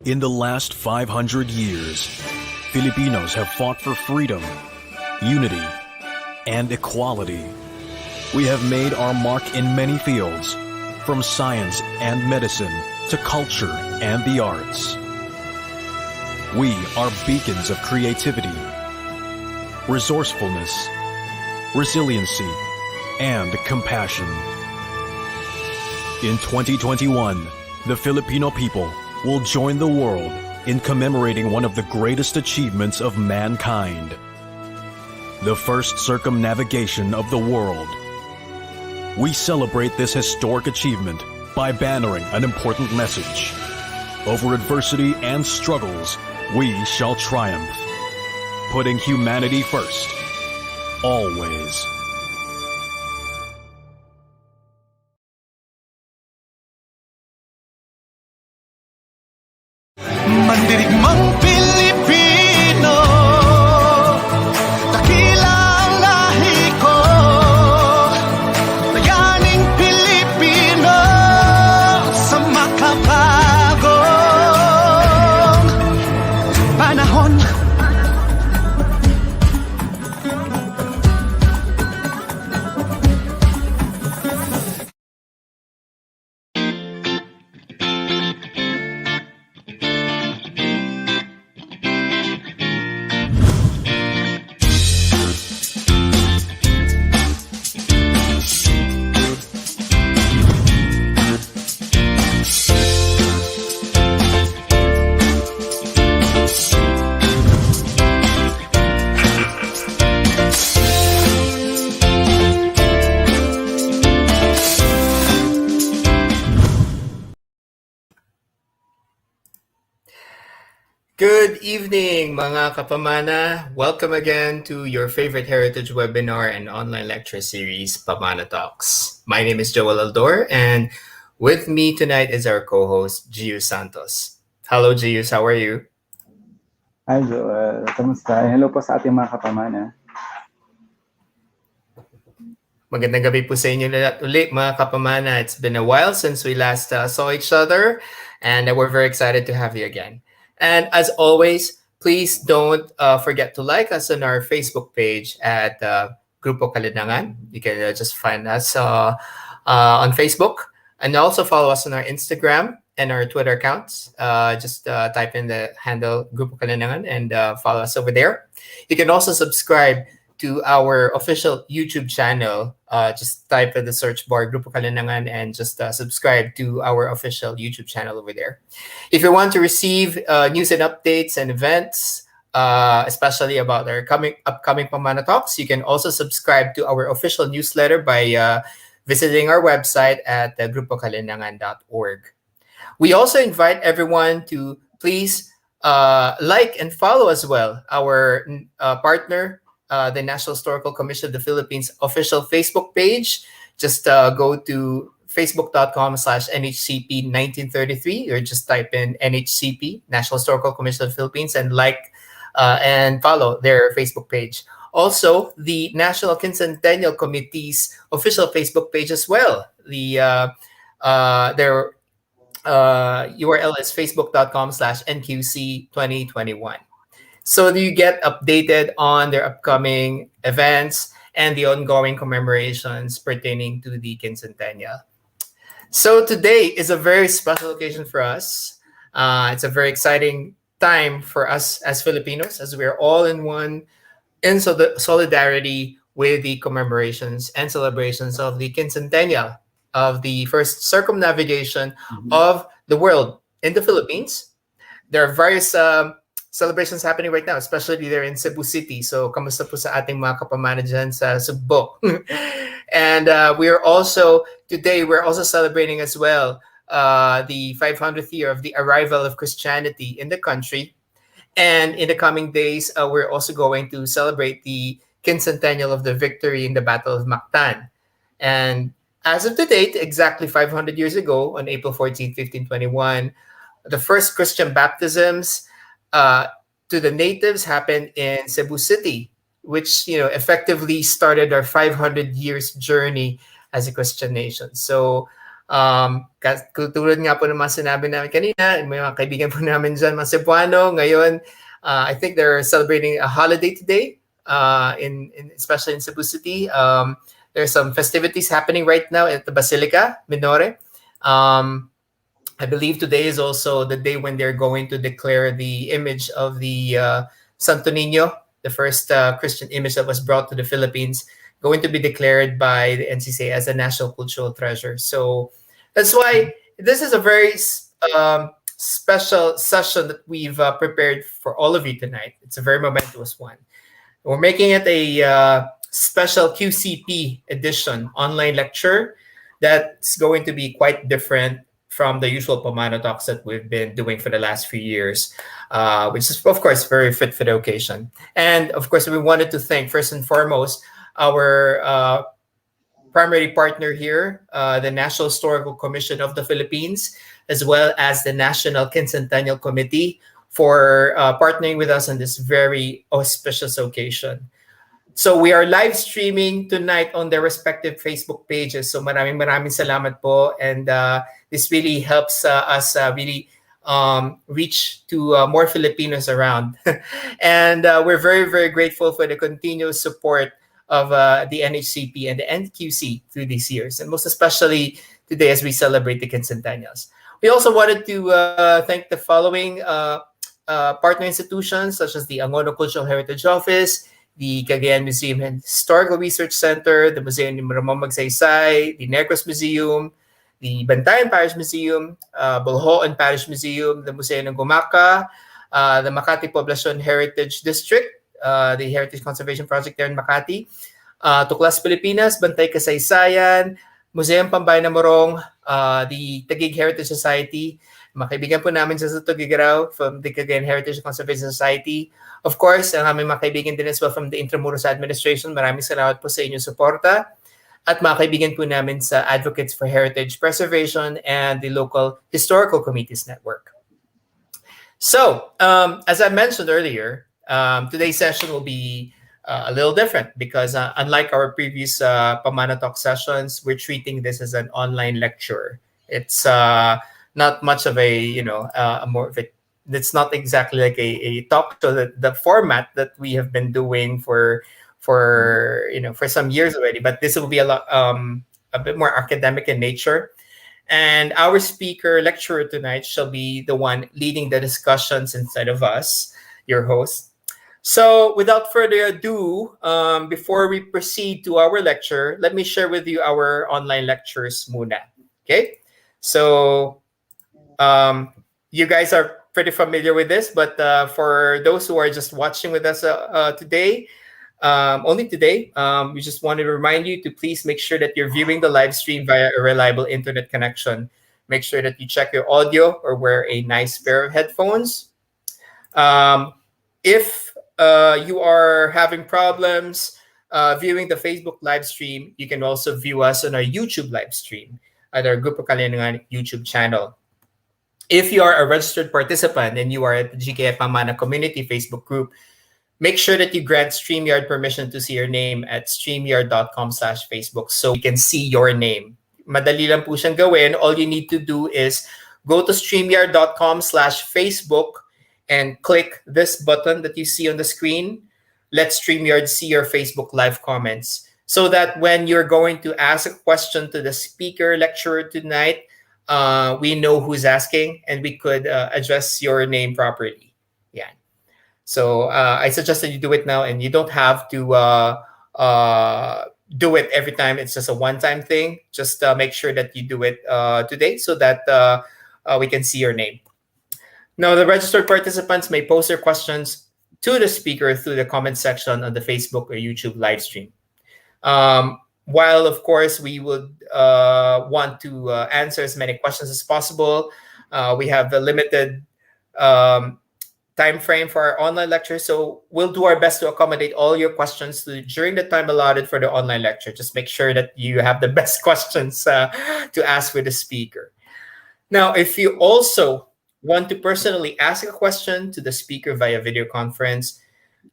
In the last 500 years, Filipinos have fought for freedom, unity, and equality. We have made our mark in many fields, from science and medicine to culture and the arts. We are beacons of creativity, resourcefulness, resiliency, and compassion. In 2021, the Filipino people will join the world in commemorating one of the greatest achievements of mankind, the first circumnavigation of the world. We celebrate this historic achievement by bannering an important message. Over adversity and struggles, we shall triumph, putting humanity first, always. Mandirigmang Pilipino, dakila ang lahi ko, bayaning Pilipino sa makabagong panahon. Good evening, mga kapamana. Welcome again to your favorite heritage webinar and online lecture series, Pamana Talks. My name is Joel Aldor, and with me tonight is our co-host, Gius Santos. Hello, Gius. How are you? Hi, Joel. Kamusta? Hello po sa ating mga kapamana. Magandang gabi po sa inyo lahat ulit, mga kapamana. It's been a while since we last saw each other, and we're very excited to have you again. And as always, please don't forget to like us on our Facebook page at Grupo Kalinangan. You can just find us on Facebook, and also follow us on our Instagram and our Twitter accounts. Just type in the handle Grupo Kalinangan and follow us over there. You can also subscribe to our official YouTube channel. Just type in the search bar Grupo Kalinangan and just subscribe to our official YouTube channel over there. If you want to receive news and updates and events, especially about our upcoming Pamana Talks, you can also subscribe to our official newsletter by visiting our website at grupokalinangan.org. We also invite everyone to please like and follow as well our partner, the National Historical Commission of the Philippines official Facebook page. Just go to facebook.com/NHCP 1933, or just type in NHCP, National Historical Commission of the Philippines, and like and follow their Facebook page. Also, the National Quincentennial Committee's official Facebook page as well. Their URL is facebook.com/NQC 2021. So you get updated on their upcoming events and the ongoing commemorations pertaining to the quincentennial. So today is a very special occasion for us. It's a very exciting time for us as Filipinos, as we're all in solidarity with the commemorations and celebrations of the quincentennial of the first circumnavigation of the world in the Philippines. There are various celebrations happening right now, especially there in Cebu City. So, kamusta po sa ating mga kapamana dyan sa Cebu? And we're also celebrating as well the 500th year of the arrival of Christianity in the country. And in the coming days, we're also going to celebrate the quincentennial of the victory in the Battle of Mactan. And as of the date, exactly 500 years ago, on April 14, 1521, the first Christian baptisms to the natives happened in Cebu City, which effectively started our 500 years journey as a Christian nation. So Tulad nga po ng mga sinabi namin kanina, may mga kaibigan po namin dyan, mga Cebuano, ngayon, I think they're celebrating a holiday today, especially in Cebu City. There's some festivities happening right now at the Basilica Minore. I believe today is also the day when they're going to declare the image of the Santo Niño, the first Christian image that was brought to the Philippines, going to be declared by the NCCA as a national cultural treasure. So that's why this is a very special session that we've prepared for all of you tonight. It's a very momentous one. We're making it a special QCP edition online lecture that's going to be quite different from the usual Pamana Talks that we've been doing for the last few years, which is, of course, very fit for the occasion. And, of course, we wanted to thank, first and foremost, our primary partner here, the National Historical Commission of the Philippines, as well as the National Quincentennial Committee, for partnering with us on this very auspicious occasion. So we are live streaming tonight on their respective Facebook pages. So maraming salamat po. And this really helps us really reach to more Filipinos around. And we're very, very grateful for the continuous support of the NHCP and the NQC through these years, and most especially today as we celebrate the quincentennials. We also wanted to thank the following partner institutions, such as the Angono Cultural Heritage Office, the Cagayan Museum and Historical Research Center, the Museum ni Ramon Magsaysay, the Negros Museum, the Bantayan Parish Museum, Bolhoan Parish Museum, the Museo ng Gumaca, the Makati Poblacion Heritage District, the Heritage Conservation Project there in Makati, Tuklas Pilipinas, Bantay Kasaysayan, Museum Pambayan ng Morong, the Taguig Heritage Society, mga kaibigan po namin sa Tugigaraw from the Cagayan Heritage Conservation Society. Of course, ang aming mga kaibigan din as well from the Intramuros Administration. Maraming salamat po sa inyong suporta. At mga kaibigan po namin sa Advocates for Heritage Preservation and the local Historical Committees Network. So, as I mentioned earlier, today's session will be a little different because unlike our previous Pamana Talk sessions, we're treating this as an online lecture. It's not much of a, more of a, it's not exactly like a talk show. The format that we have been doing for some years already, but this will be a bit more academic in nature. And our speaker lecturer tonight shall be the one leading the discussions inside of us, your host. So without further ado, before we proceed to our lecture, let me share with you our online lectures muna. Okay? So you guys are pretty familiar with this, but for those who are just watching with us today, only today, we just wanted to remind you to please make sure that you're viewing the live stream via a reliable internet connection. Make sure that you check your audio or wear a nice pair of headphones. If you are having problems viewing the Facebook live stream, you can also view us on our YouTube live stream at our Grupo Kalinangan YouTube channel. If you are a registered participant and you are at the GKF Pamana Community Facebook group, make sure that you grant StreamYard permission to see your name at streamyard.com/Facebook so we can see your name. Madali lang po siyang gawin. All you need to do is go to streamyard.com/Facebook and click this button that you see on the screen. Let StreamYard see your Facebook live comments so that when you're going to ask a question to the speaker lecturer tonight, we know who's asking and we could address your name properly. Yeah. So I suggest that you do it now, and you don't have to do it every time. It's just a one-time thing. Just make sure that you do it today so that we can see your name. Now, the registered participants may post their questions to the speaker through the comment section on the Facebook or YouTube live stream. While, of course, we would want to answer as many questions as possible, we have a limited time frame for our online lecture, so we'll do our best to accommodate all your questions during the time allotted for the online lecture. Just make sure that you have the best questions to ask with the speaker. Now, if you also want to personally ask a question to the speaker via video conference,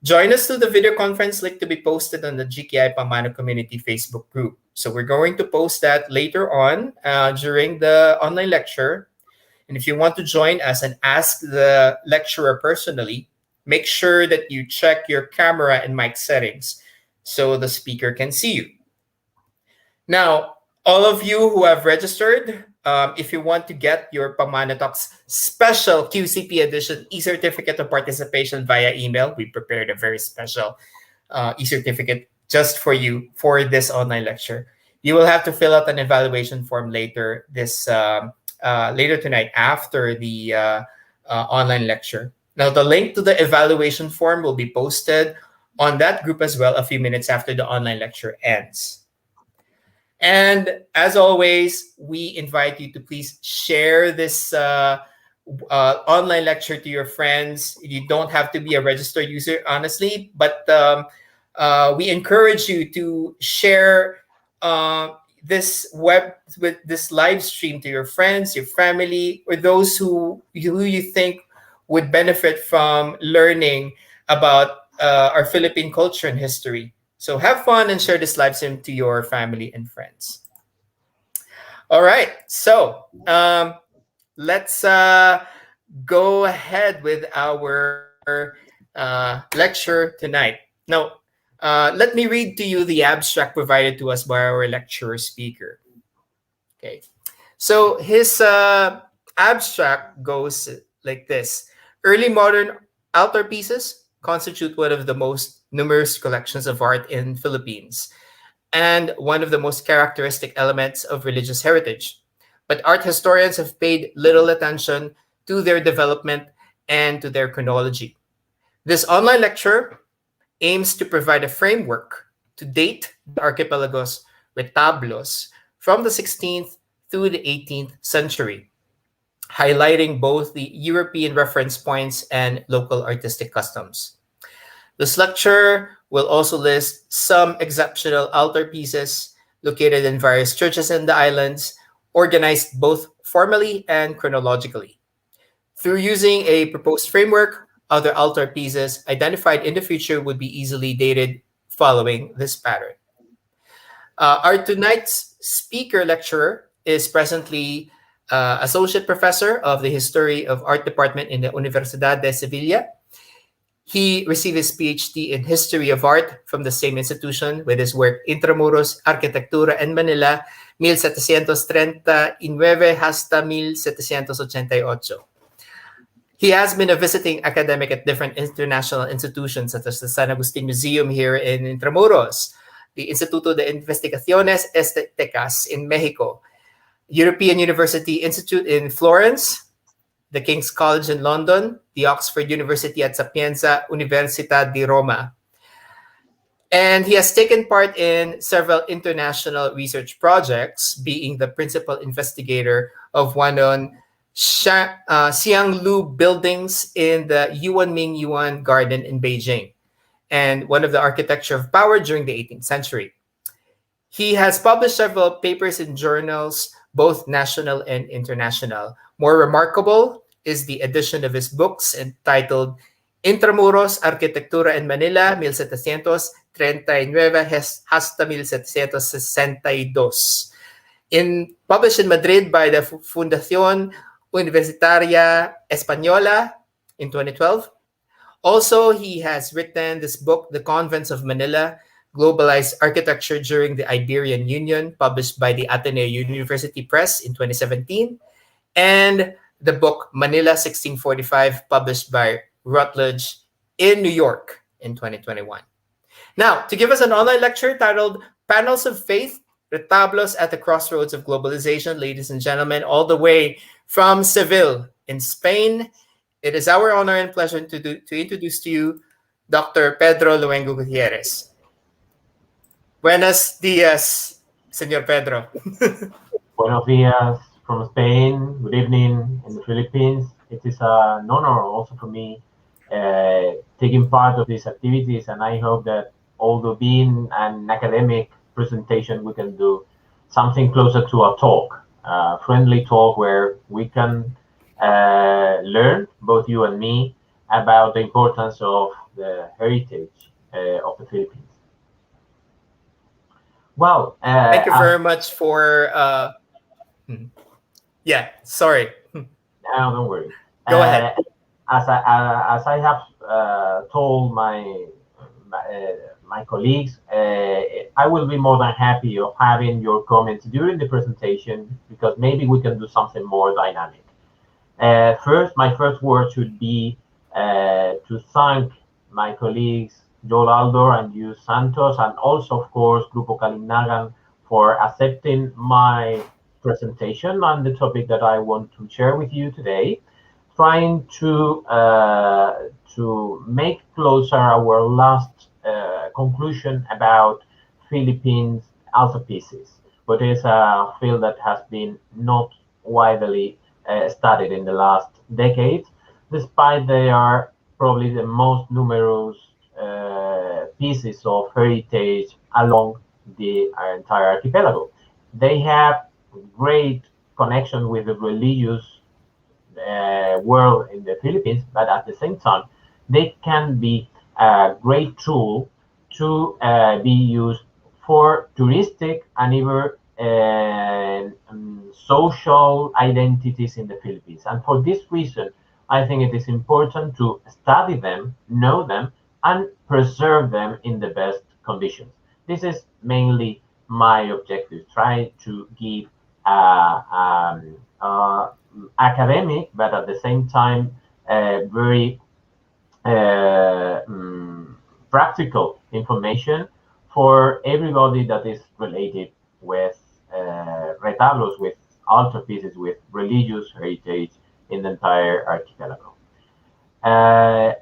Join us through the video conference link to be posted on the GKI Pamana Community Facebook group. So we're going to post that later on during the online lecture. And if you want to join us and ask the lecturer personally, make sure that you check your camera and mic settings so the speaker can see you. Now, all of you who have registered, if you want to get your Pamana Talks special QCP edition e-certificate of participation via email, we prepared a very special e-certificate just for you for this online lecture. You will have to fill out an evaluation form later later tonight after the online lecture. Now, the link to the evaluation form will be posted on that group as well a few minutes after the online lecture ends. And as always, we invite you to please share this online lecture to your friends. You don't have to be a registered user, honestly, but we encourage you to share this live stream to your friends, your family, or those who you think would benefit from learning about our Philippine culture and history. So have fun and share this live stream to your family and friends. All right, so let's go ahead with our lecture tonight. Now, let me read to you the abstract provided to us by our lecturer speaker. Okay, so his abstract goes like this. Early modern altarpieces constitute one of the most numerous collections of art in Philippines and one of the most characteristic elements of religious heritage. But art historians have paid little attention to their development and to their chronology. This online lecture aims to provide a framework to date the archipelago's retablos from the 16th through the 18th century, highlighting both the European reference points and local artistic customs. This lecture will also list some exceptional altarpieces located in various churches in the islands, organized both formally and chronologically. Through using a proposed framework, other altarpieces identified in the future would be easily dated following this pattern. Our tonight's speaker lecturer is presently Associate Professor of the History of Art Department in the Universidad de Sevilla. He received his PhD in History of Art from the same institution with his work Intramuros, Arquitectura en Manila, 1739 hasta 1788. He has been a visiting academic at different international institutions such as the San Agustin Museum here in Intramuros, the Instituto de Investigaciones Estéticas in Mexico, European University Institute in Florence, the King's College in London, the Oxford University at Sapienza Università di Roma. And he has taken part in several international research projects, being the principal investigator of one on Xianglu buildings in the Yuanming Yuan Garden in Beijing, and one of the architecture of power during the 18th century. He has published several papers in journals, both national and international. More remarkable is the edition of his books entitled Intramuros, Arquitectura en Manila, 1739 hasta 1762, published in Madrid by the Fundación Universitaria Española in 2012. Also, he has written this book, The Convents of Manila, Globalized Architecture During the Iberian Union, published by the Ateneo University Press in 2017, and the book Manila 1645, published by Routledge in New York in 2021. Now, to give us an online lecture titled Panels of Faith, Retablos at the Crossroads of Globalization, ladies and gentlemen, all the way from Seville in Spain, it is our honor and pleasure to introduce to you Dr. Pedro Luengo Gutierrez. Buenos días, Señor Pedro. Buenos días from Spain. Good evening in the Philippines. It is an honor also for me taking part of these activities, and I hope that although being an academic presentation, we can do something closer to a talk, a friendly talk where we can learn, both you and me, about the importance of the heritage of the Philippines. Well, Thank you very much for. Yeah, sorry. no, don't worry. Go ahead. As I have told my colleagues, I will be more than happy of having your comments during the presentation, because maybe we can do something more dynamic. My first word should be to thank my colleagues Joel Aldor and you Santos, and also, of course, Grupo Kalinagan, for accepting my presentation on the topic that I want to share with you today, trying to make closer our last conclusion about Philippines altarpieces, but it's a field that has been not widely studied in the last decades, despite they are probably the most numerous pieces of heritage along the entire archipelago. They have great connection with the religious world in the Philippines, but at the same time, they can be a great tool to be used for touristic and even social identities in the Philippines. And for this reason, I think it is important to study them, know them, and preserve them in the best conditions. This is mainly my objective, try to give academic, but at the same time, very practical information for everybody that is related with retablos, with altarpieces, with religious heritage in the entire archipelago.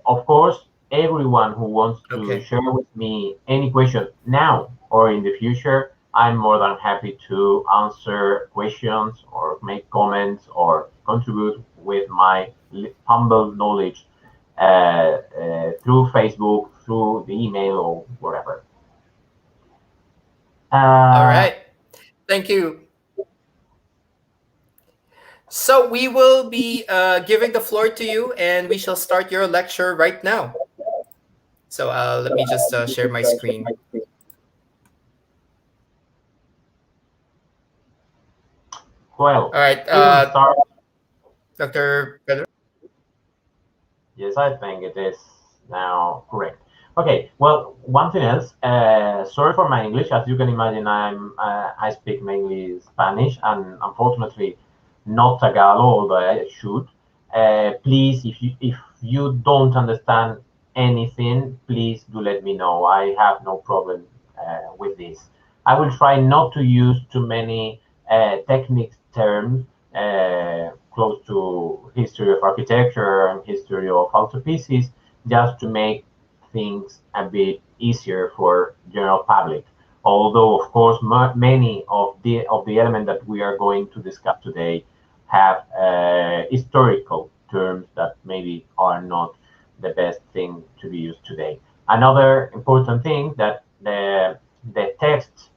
Of course, everyone who wants to share with me any question now or in the future, I'm more than happy to answer questions or make comments or contribute with my humble knowledge through Facebook, through the email, or wherever. All right. Thank you. So we will be giving the floor to you, and we shall start your lecture right now. So let me just share my screen. Well, all right, Dr. Pedro. Yes, I think it is now correct. Okay, well, one thing else. Sorry for my English. As you can imagine, I speak mainly Spanish and unfortunately not Tagalog, although I should. Please, if you don't understand anything, please do let me know. I have no problem with this. I will try not to use too many technical terms close to history of architecture and history of altarpieces, just to make things a bit easier for general public. Although, of course, many of the elements that we are going to discuss today have historical terms that maybe are not the best thing to be used today. Another important thing that the text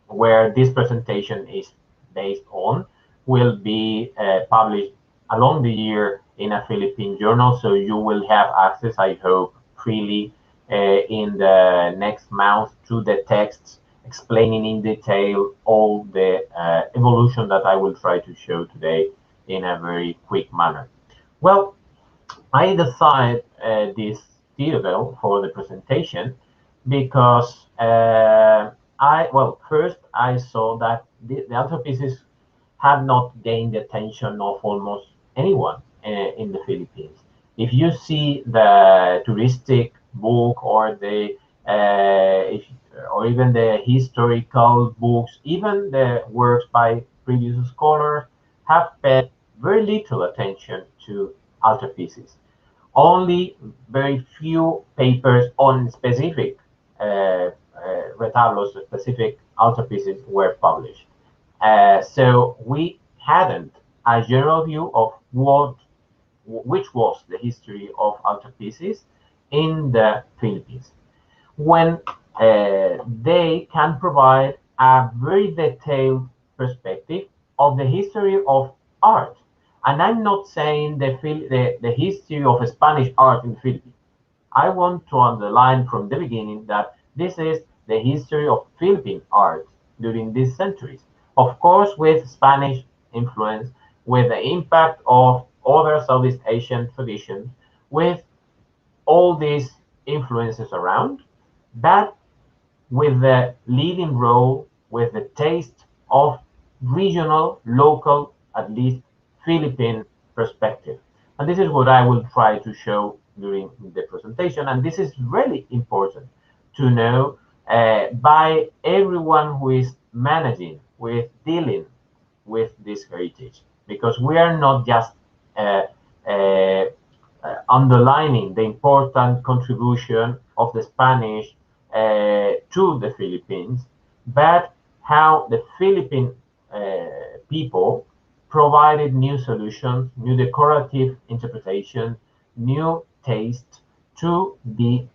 where this presentation is based on will be published along the year in a Philippine journal, so you will have access, I hope, freely in the next month to the texts explaining in detail all the evolution that I will try to show today in a very quick manner. Well, I decided this title for the presentation because first I saw that the altarpieces have not gained the attention of almost anyone in the Philippines. If you see the touristic book or or even the historical books, even the works by previous scholars have paid very little attention to altarpieces. Only very few papers on specific retablos, specific altarpieces were published. So we hadn't a general view of which was the history of altarpieces in the Philippines, when they can provide a very detailed perspective of the history of art And I'm not saying the history of Spanish art in the Philippines. I want to underline from the beginning that this is the history of Philippine art during these centuries. Of course, with Spanish influence, with the impact of other Southeast Asian traditions, with all these influences around, but with the leading role, with the taste of regional, local, at least Philippine perspective. And this is what I will try to show during the presentation. And this is really important to know by everyone who is managing, with dealing with this heritage, because we are not just uh, uh, underlining the important contribution of the Spanish to the Philippines, but how the Philippine people provided new solutions, new decorative interpretation, new taste to the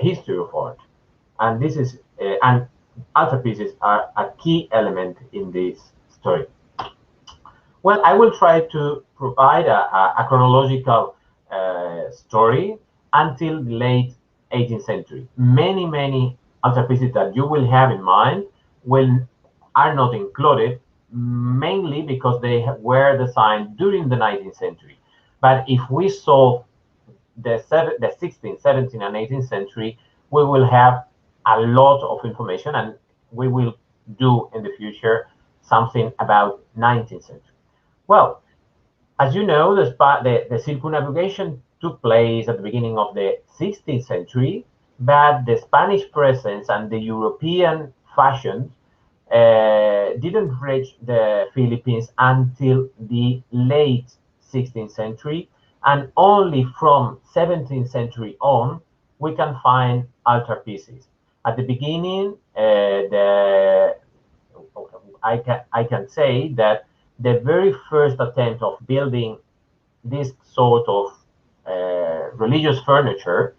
history of art. And this is and altarpieces are a key element in this story. Well, I will try to provide a chronological story until the late 18th century. Many altarpieces that you will have in mind are not included, mainly because they were designed during the 19th century. But if we solve the 16th, 17th, and 18th century, we will have a lot of information, and we will do in the future something about 19th century. Well, as you know, the circumnavigation took place at the beginning of the 16th century, but the Spanish presence and the European fashion didn't reach the Philippines until the late 16th century, and only from 17th century on we can find altarpieces. At the beginning, I can say that the very first attempt of building this sort of religious furniture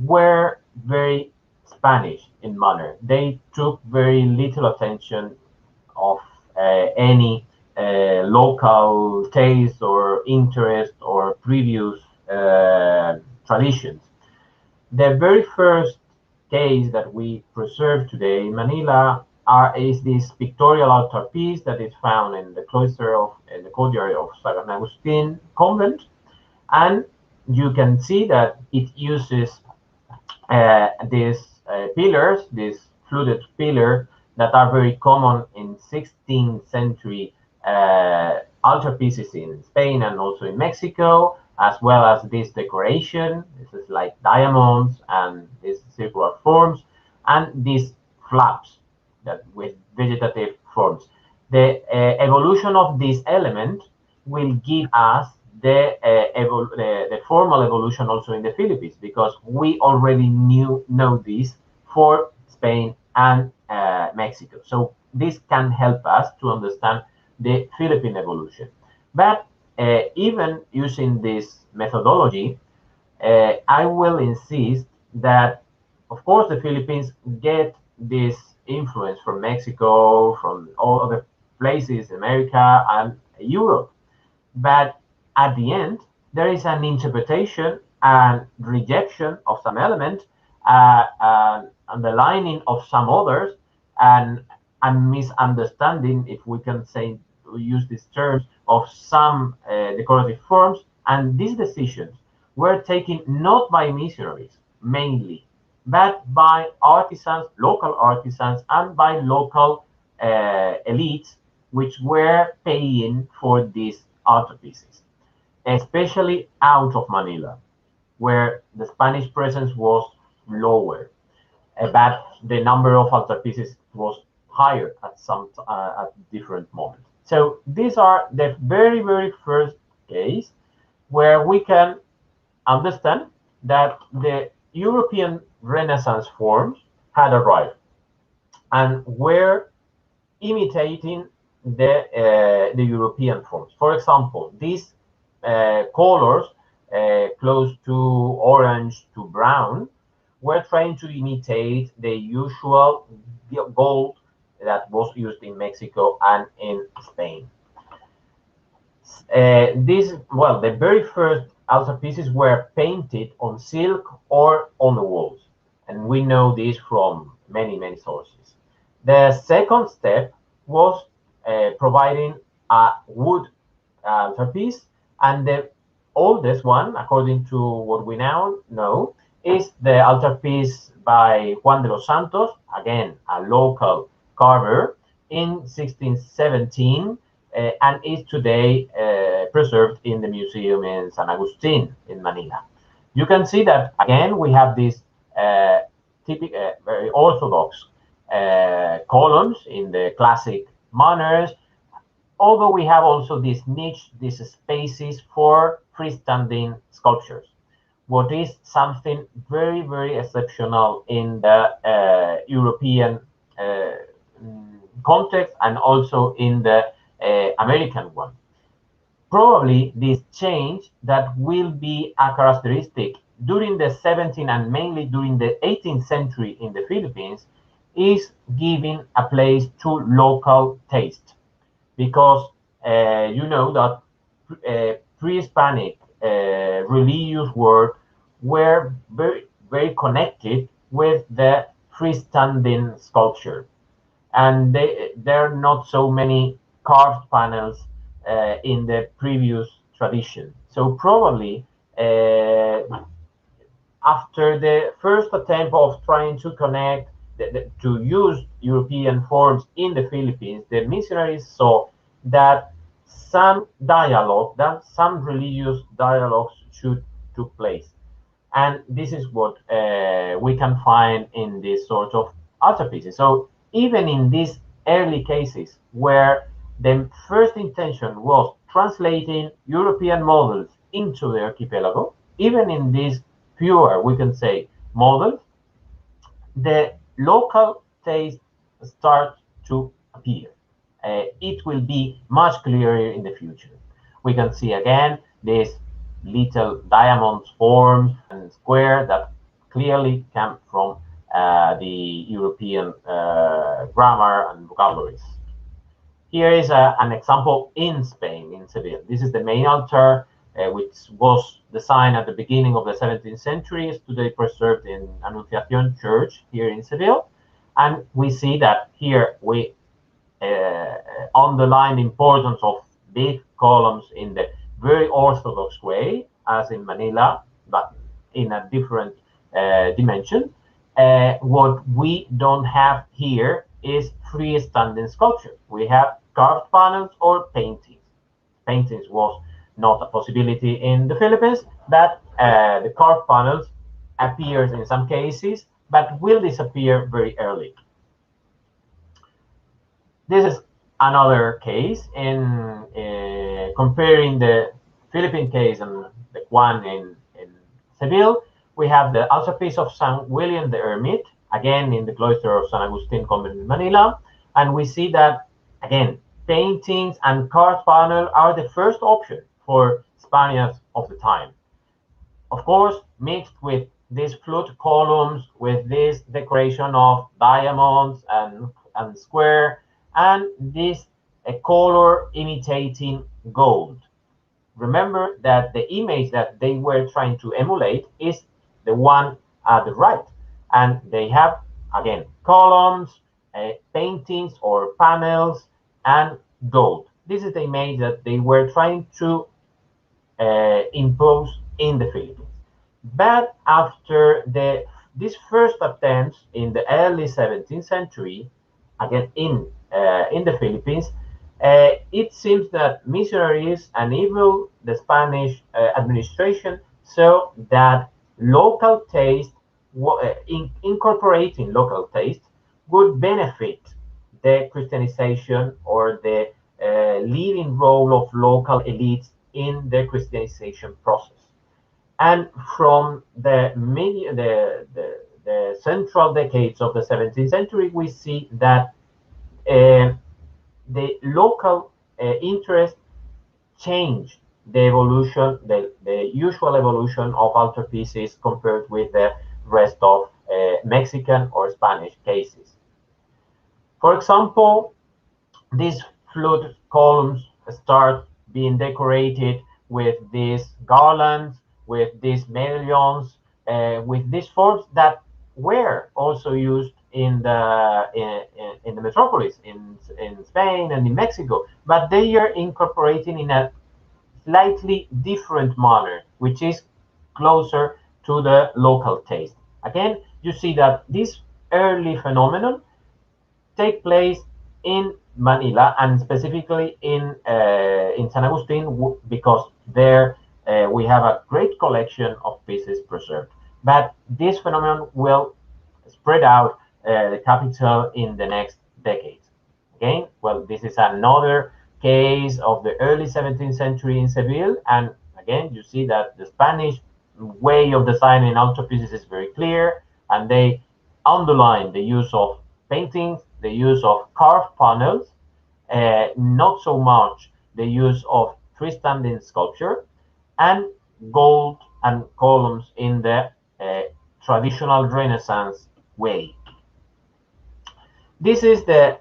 were very Spanish in manner. They took very little attention of any local taste or interest or previous traditions. The very first case that we preserve today in Manila is this pictorial altarpiece that is found in the in the courtyard of San Agustin convent, and you can see that it uses these pillars, these fluted pillars that are very common in 16th century altarpieces in Spain and also in Mexico, as well as this decoration. This is like diamonds and these circular forms, and these flaps that with vegetative forms. The evolution of this element will give us the formal evolution also in the Philippines, because we already know this for Spain and Mexico. So this can help us to understand the Philippine evolution. But even using this methodology, I will insist that, of course, the Philippines get this influence from Mexico, from all other places, America and Europe. But at the end, there is an interpretation and rejection of some element, underlining of some others, and a misunderstanding, if we can say, use these terms, of some decorative forms. And these decisions were taken not by missionaries mainly, but by artisans, local artisans, and by local elites, which were paying for these altarpieces, especially out of Manila, where the Spanish presence was lower, but the number of altarpieces was higher at different moments. So these are the very first case where we can understand that the European Renaissance forms had arrived and were imitating the European forms. For example, these colors close to orange to brown were trying to imitate the usual gold that was used in Mexico and in Spain. The very first altarpieces were painted on silk or on the walls, and we know this from many sources. The second step was providing a wood altarpiece, and the oldest one, according to what we now know, is the altarpiece by Juan de los Santos, again a local carver, in 1617, and is today preserved in the museum in San Agustin in Manila. You can see that again we have these typical, very orthodox columns in the classic manners, although we have also this niche, these spaces for freestanding sculptures, what is something very exceptional in the European context and also in the American one. Probably this change that will be a characteristic during the 17th and mainly during the 18th century in the Philippines is giving a place to local taste, because you know that pre-Hispanic religious work were very connected with the freestanding sculpture, and there are not so many carved panels in the previous tradition. So probably after the first attempt of trying to connect, to use European forms in the Philippines, the missionaries saw that some dialogue, that some religious dialogues should take place. And this is what we can find in this sort of altarpieces. So even in these early cases where the first intention was translating European models into the archipelago, even in these pure, we can say, models, the local taste starts to appear. It will be much clearer in the future. We can see again these little diamonds forms and square that clearly come from the European grammar and vocabularies. Here is an example in Spain, in Seville. This is the main altar, which was designed at the beginning of the 17th century, is today preserved in Annunciación Church here in Seville. And we see that here we underline the importance of big columns in the very orthodox way, as in Manila, but in a different dimension. What we don't have here is freestanding sculpture. We have carved panels or paintings. Paintings was not a possibility in the Philippines, but the carved panels appears in some cases, but will disappear very early. This is another case in comparing the Philippine case and the one in Seville. We have the altarpiece of San William the Hermit, again in the cloister of San Agustin convent in Manila, and we see that again paintings and carved panel are the first option for Spaniards of the time. Of course, mixed with these flute columns, with this decoration of diamonds and square, and this color imitating gold. Remember that the image that they were trying to emulate is the one at the right, and they have again columns, paintings or panels, and gold. This is the image that they were trying to impose in the Philippines. But after these first attempts in the early 17th century, again in the Philippines, it seems that missionaries and even the Spanish administration saw that local taste, incorporating local taste, would benefit the Christianization or the leading role of local elites in the Christianization process. And from the central decades of the 17th century, we see that the local interest changed the evolution, the usual evolution of altarpieces compared with the rest of Mexican or Spanish cases. For example, these flute columns start being decorated with these garlands, with these medallions, with these forms that were also used in in the metropolis in Spain and in Mexico, but they are incorporating in a slightly different manner, which is closer to the local taste. Again, you see that this early phenomenon take place in Manila and specifically in San Agustin because there we have a great collection of pieces preserved. But this phenomenon will spread out the capital in the next decades. Again, well, this is another case of the early 17th century in Seville, and again, you see that the Spanish way of designing altarpieces is very clear, and they underline the use of paintings, the use of carved panels, not so much the use of freestanding sculpture, and gold and columns in the traditional Renaissance way. This is the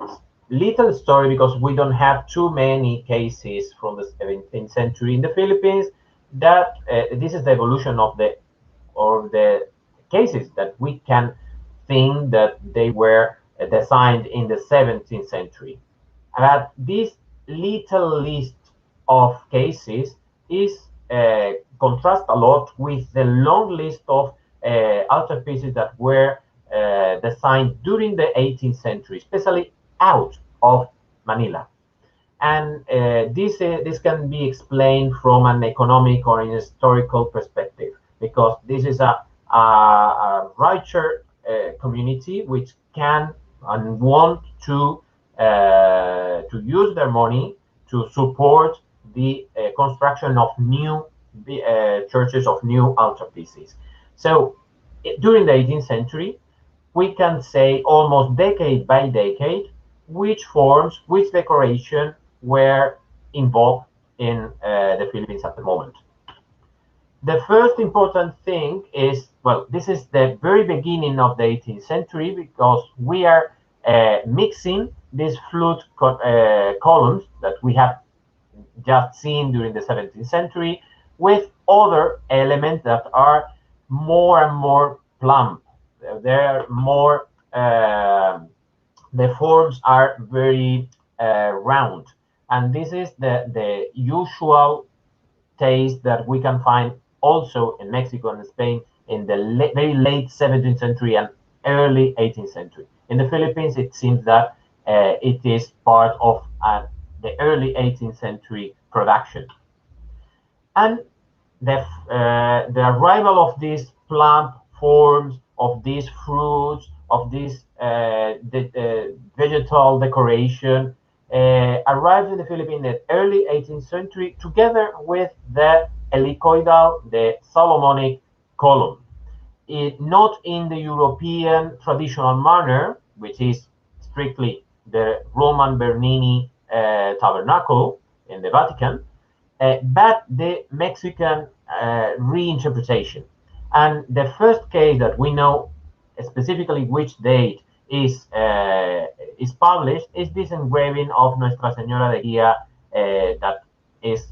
little story because we don't have too many cases from the 17th century in the Philippines. That this is the evolution of the cases that we can think that they were designed in the 17th century. But this little list of cases is contrast a lot with the long list of altarpieces that were designed during the 18th century, especially out of Manila. And this can be explained from an economic or an historical perspective, because this is richer community which can and want to use their money to support the construction of new churches, of new altarpieces. So during the 18th century, we can say almost decade by decade which forms, which decoration were involved in the Philippines at the moment. The first important thing is, well, this is the very beginning of the 18th century because we are mixing these flute columns that we have just seen during the 17th century with other elements that are more and more plump. They're more, the forms are very round. And this is the usual taste that we can find also in Mexico and Spain in the very late 17th century and early 18th century. In the Philippines, it seems that it is part of the early 18th century production. And the arrival of these plump forms, of these fruits, of this vegetal decoration, arrived in the Philippines in the early 18th century together with the helicoidal, the Solomonic column. Not in the European traditional manner, which is strictly the Roman Bernini tabernacle in the Vatican, but the Mexican reinterpretation. And the first case that we know specifically which date is published is this engraving of Nuestra Señora de Guía that is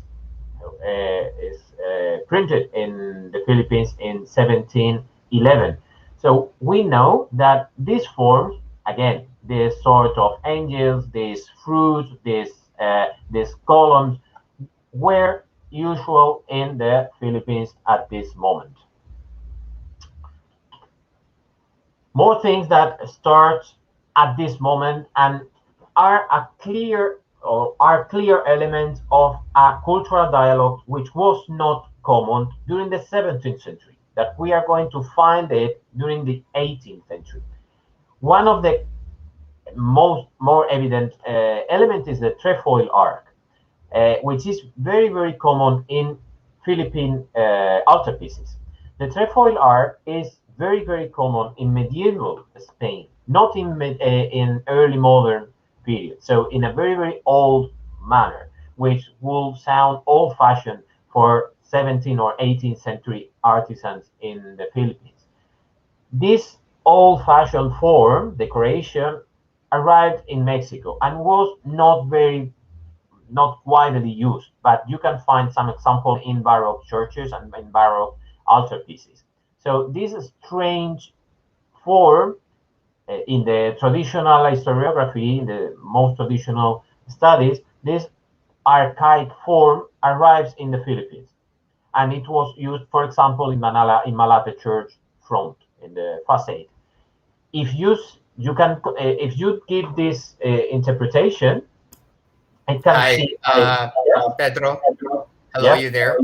printed in the Philippines in 1711. So we know that these forms, again, this sort of angels, these fruits, these columns, were usual in the Philippines at this moment. More things that start at this moment and are clear elements of a cultural dialogue which was not common during the 17th century, that we are going to find it during the 18th century. One of the more evident element is the trefoil arc, which is very, very common in Philippine altarpieces. The trefoil arc is very, very common in medieval Spain, not in early modern period. So in a very, very old manner, which will sound old-fashioned for 17th or 18th century artisans in the Philippines. This old-fashioned form, decoration, arrived in Mexico and was not very not widely used, but you can find some example in Baroque churches and in Baroque altarpieces. So this strange form in the traditional historiography, in the most traditional studies, this archaic form arrives in the Philippines, and it was used, for example, in Malate Church front in the facade. If you can if you give this interpretation, it can Hi, see. Pedro. Hello, are Yes, you there?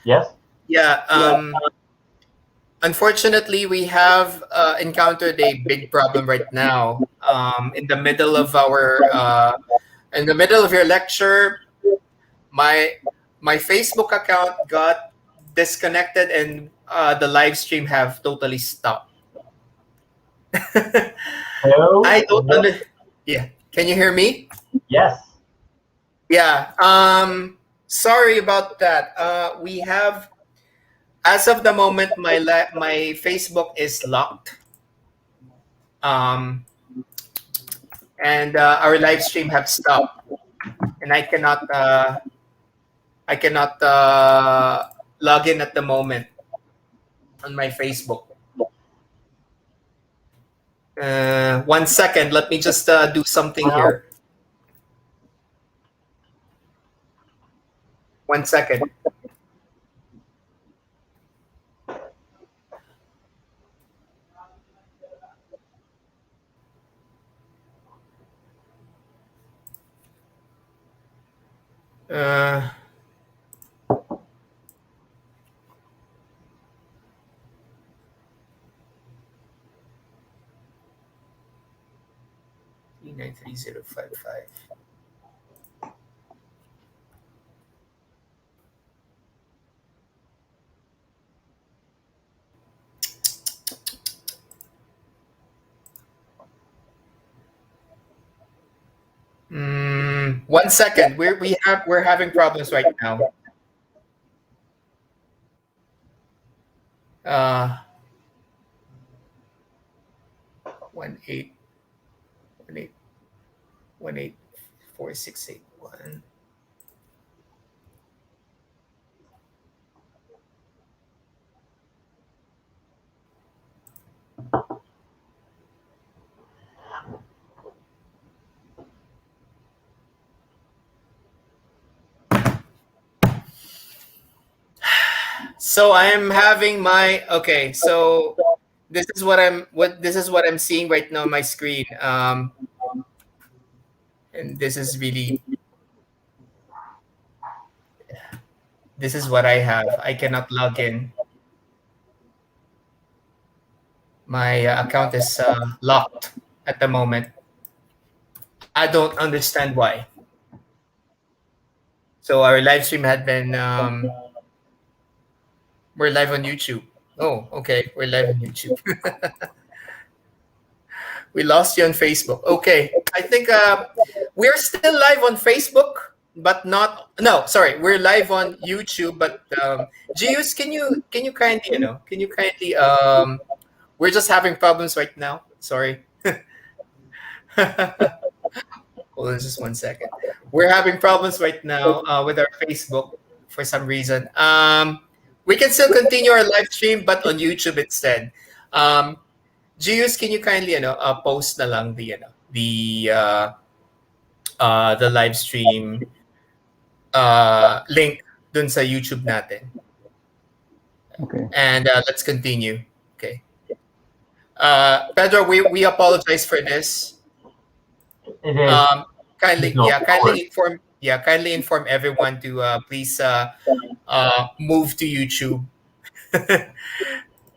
yes. Yeah. Unfortunately, we have encountered a big problem right now. In the middle of your lecture, my my Facebook account got disconnected, and the live stream have totally stopped. Hello. I don't under. Yeah, can you hear me? Yes. Yeah. Sorry about that. We have, as of the moment, my Facebook is locked. Um, and our live stream have stopped, and I cannot log in at the moment on my Facebook. 1 second, let me just do something Well, here. 1 second. uh, 393055. Mm, 1 second. We're having problems right now. Uh, 18 18 184681. So I am having my okay. So this is what I'm seeing right now on my screen. And this is what I have. I cannot log in. My account is locked at the moment. I don't understand why. So our live stream had been we're live on YouTube. Oh, okay. We're live on YouTube. We lost you on Facebook. Okay. I think we're still live on Facebook, but not no, sorry. We're live on YouTube, but Gius, can you kindly, we're just having problems right now. Sorry. Hold on just 1 second. We're having problems right now with our Facebook for some reason. We can still continue our live stream, but on YouTube instead. Gius, can you kindly, post na lang the live stream link dun sa YouTube natin. Okay. And let's continue. Okay. Pedro, we apologize for this. it is. Kindly inform everyone to please move to YouTube.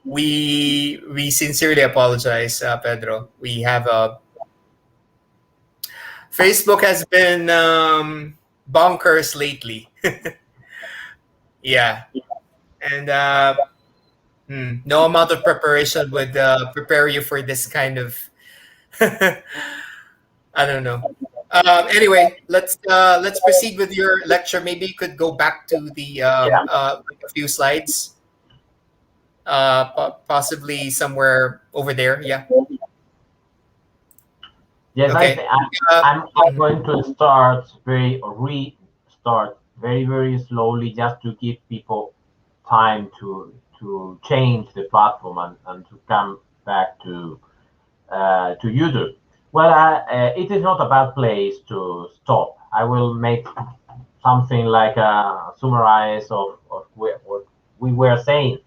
We sincerely apologize, Pedro. We have Facebook has been bonkers lately. Yeah, and no amount of preparation would prepare you for this kind of I don't know. Anyway, let's proceed with your lecture. Maybe you could go back to the like a few slides, possibly somewhere over there. Yeah. Yes, I Okay. think Uh, I'm going to restart very slowly just to give people time to change the platform and to come back to YouTube. Well, it is not a bad place to stop. I will make something like a summarize of what we were saying.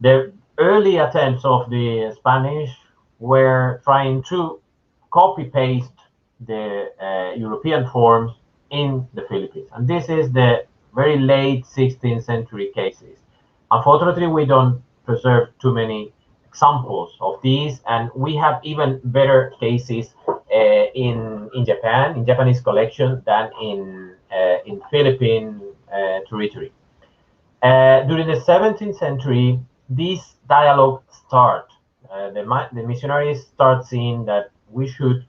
The early attempts of the Spanish were trying to copy paste the European forms in the Philippines, and this is the very late 16th century cases. Unfortunately, we don't preserve too many examples of these, and we have even better cases in Japan, in Japanese collection, than in Philippine territory. During the 17th century, this dialogue start. The missionaries start seeing that we should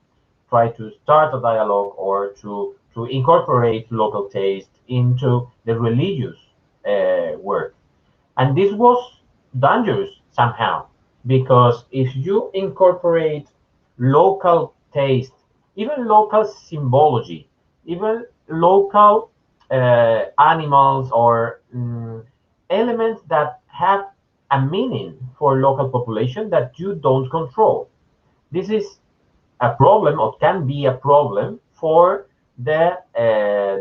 try to start a dialogue or to incorporate local taste into the religious work. And this was dangerous somehow, because if you incorporate local taste, even local symbology, even local animals or elements that have a meaning for local population that you don't control, this is a problem or can be a problem for the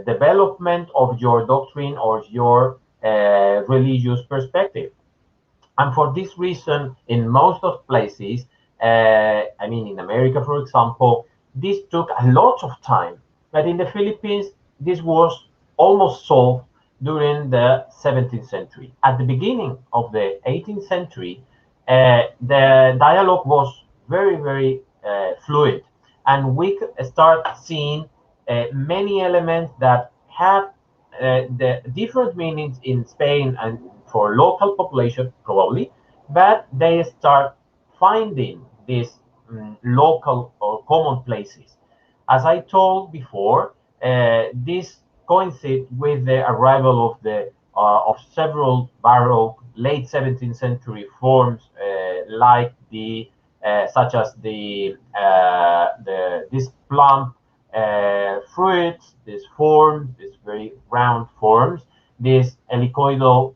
development of your doctrine or your religious perspective. And for this reason, in most of places, I mean, in America, for example, this took a lot of time. But in the Philippines, this was almost solved during the 17th century. At the beginning of the 18th century, the dialogue was very fluid, and we could start seeing many elements that have the different meanings in Spain and for local population probably, but they start finding these local or common places. As I told before, this coincide with the arrival of several Baroque late 17th century forms like the such as the this plump fruits, this form, these very round forms, these helicoidal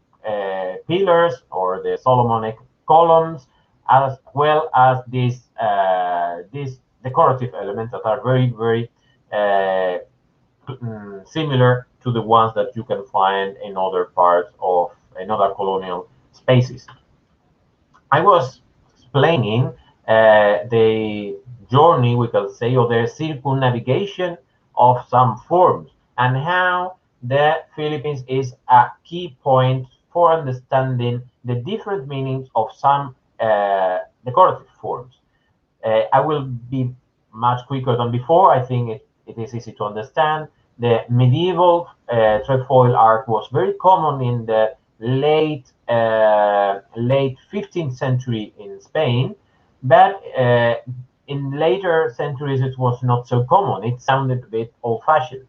pillars or the Solomonic columns, as well as these decorative elements that are very similar to the ones that you can find in other parts of another colonial spaces. I was explaining the journey, we can say, or the circumnavigation of some forms, and how the Philippines is a key point for understanding the different meanings of some decorative forms. I will be much quicker than before. I think it is easy to understand. The medieval trefoil art was very common in the late 15th century in Spain, but in later centuries it was not so common. It sounded a bit old-fashioned.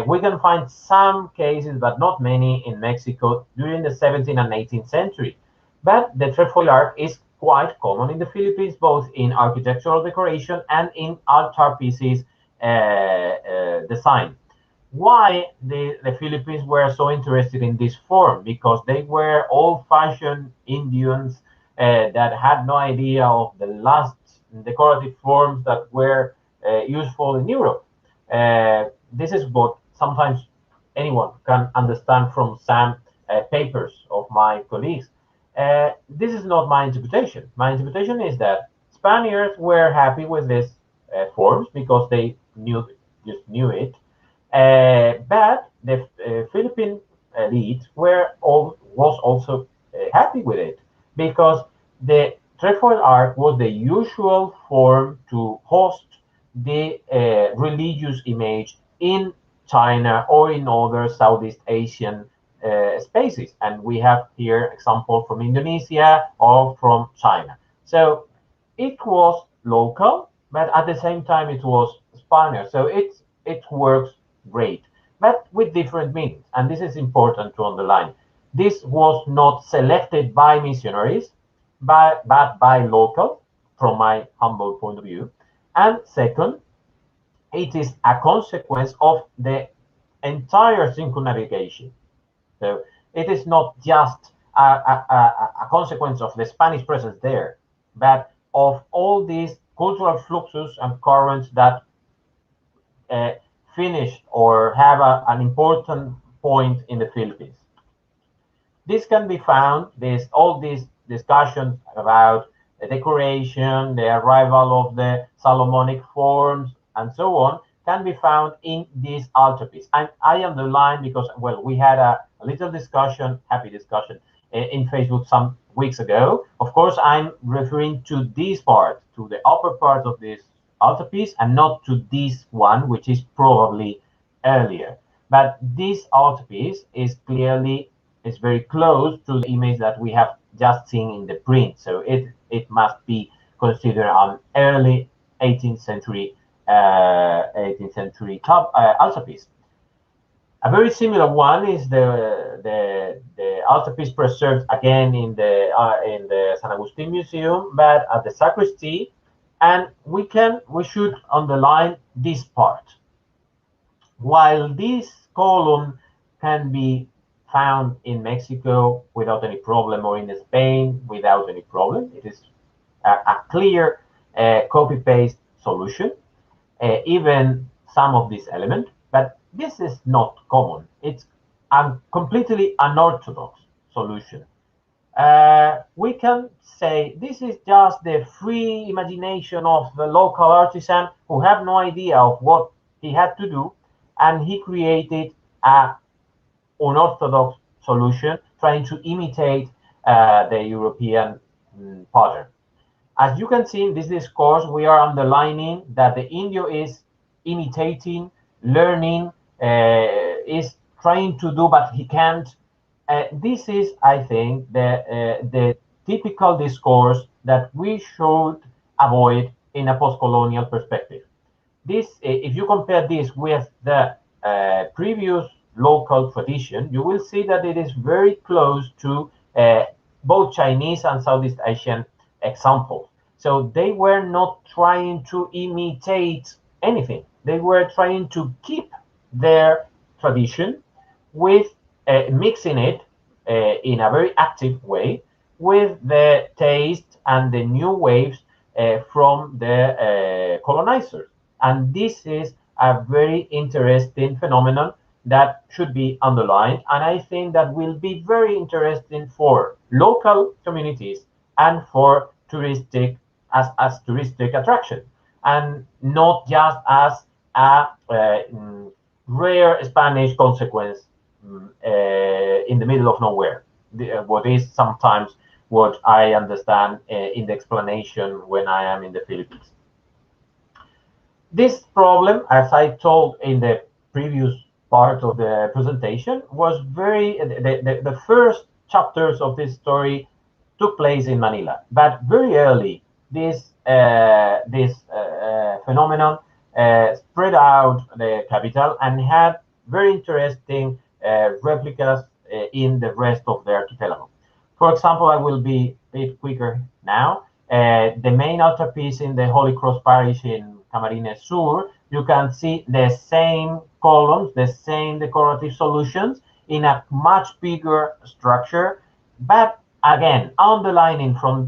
We can find some cases, but not many, in Mexico during the 17th and 18th century. But the trefoil art is quite common in the Philippines, both in architectural decoration and in altarpieces design. Why the Philippines were so interested in this form? Because they were old-fashioned Indians that had no idea of the last decorative forms that were useful in Europe. This is what sometimes anyone can understand from some papers of my colleagues. This is not my interpretation. My interpretation is that Spaniards were happy with these forms because they knew it. But the Philippine elite was also happy with it because the trefoil art was the usual form to host the religious image in China or in other Southeast Asian spaces. And we have here example from Indonesia or from China. So it was local, but at the same time it was Spaniard. So it works great, but with different meanings. And this is important to underline. This was not selected by missionaries, but by local, from my humble point of view. And second, it is a consequence of the entire circumnavigation. So it is not just a consequence of the Spanish presence there, but of all these cultural fluxes and currents that uh, finished or have an important point in the Philippines. This can be found, all these discussions about the decoration, the arrival of the Solomonic forms, and so on, can be found in this altarpiece. And I underline because, well, we had a little discussion, happy discussion, in Facebook some weeks ago. Of course, I'm referring to this part, to the upper part of this altarpiece, and not to this one, which is probably earlier. But this altarpiece is clearly is very close to the image that we have just seen in the print. So it must be considered an early 18th century altarpiece. A very similar one is the altarpiece preserved again in the San Agustin Museum, but at the sacristy, and we should underline this part. While this column can be found in Mexico without any problem, or in Spain without any problem, it is a clear copy-paste solution, even some of these elements, but this is not common. It's a completely unorthodox solution. We can say this is just the free imagination of the local artisan who had no idea of what he had to do, and he created a unorthodox solution trying to imitate the European pattern. As you can see in this discourse, we are underlining that the Indio is imitating, learning, is trying to do, but he can't. This is, I think, the typical discourse that we should avoid in a post-colonial perspective. This, if you compare this with the previous local tradition, you will see that it is very close to both Chinese and Southeast Asian examples. So they were not trying to imitate anything. They were trying to keep their tradition with mixing it in a very active way with the taste and the new waves from the colonizers. And this is a very interesting phenomenon that should be underlined. And I think that will be very interesting for local communities and for touristic as touristic attraction, and not just as a rare Spanish consequence in the middle of nowhere. What is sometimes what I understand in the explanation when I am in the Philippines. This problem, as I told in the previous part of the presentation, was the first chapters of this story took place in Manila, but very early this phenomenon spread out the capital and had very interesting replicas in the rest of the archipelago. For example, I will be a bit quicker now. The main altarpiece in the Holy Cross Parish in Camarines Sur, you can see the same columns, the same decorative solutions in a much bigger structure, but again, underlining from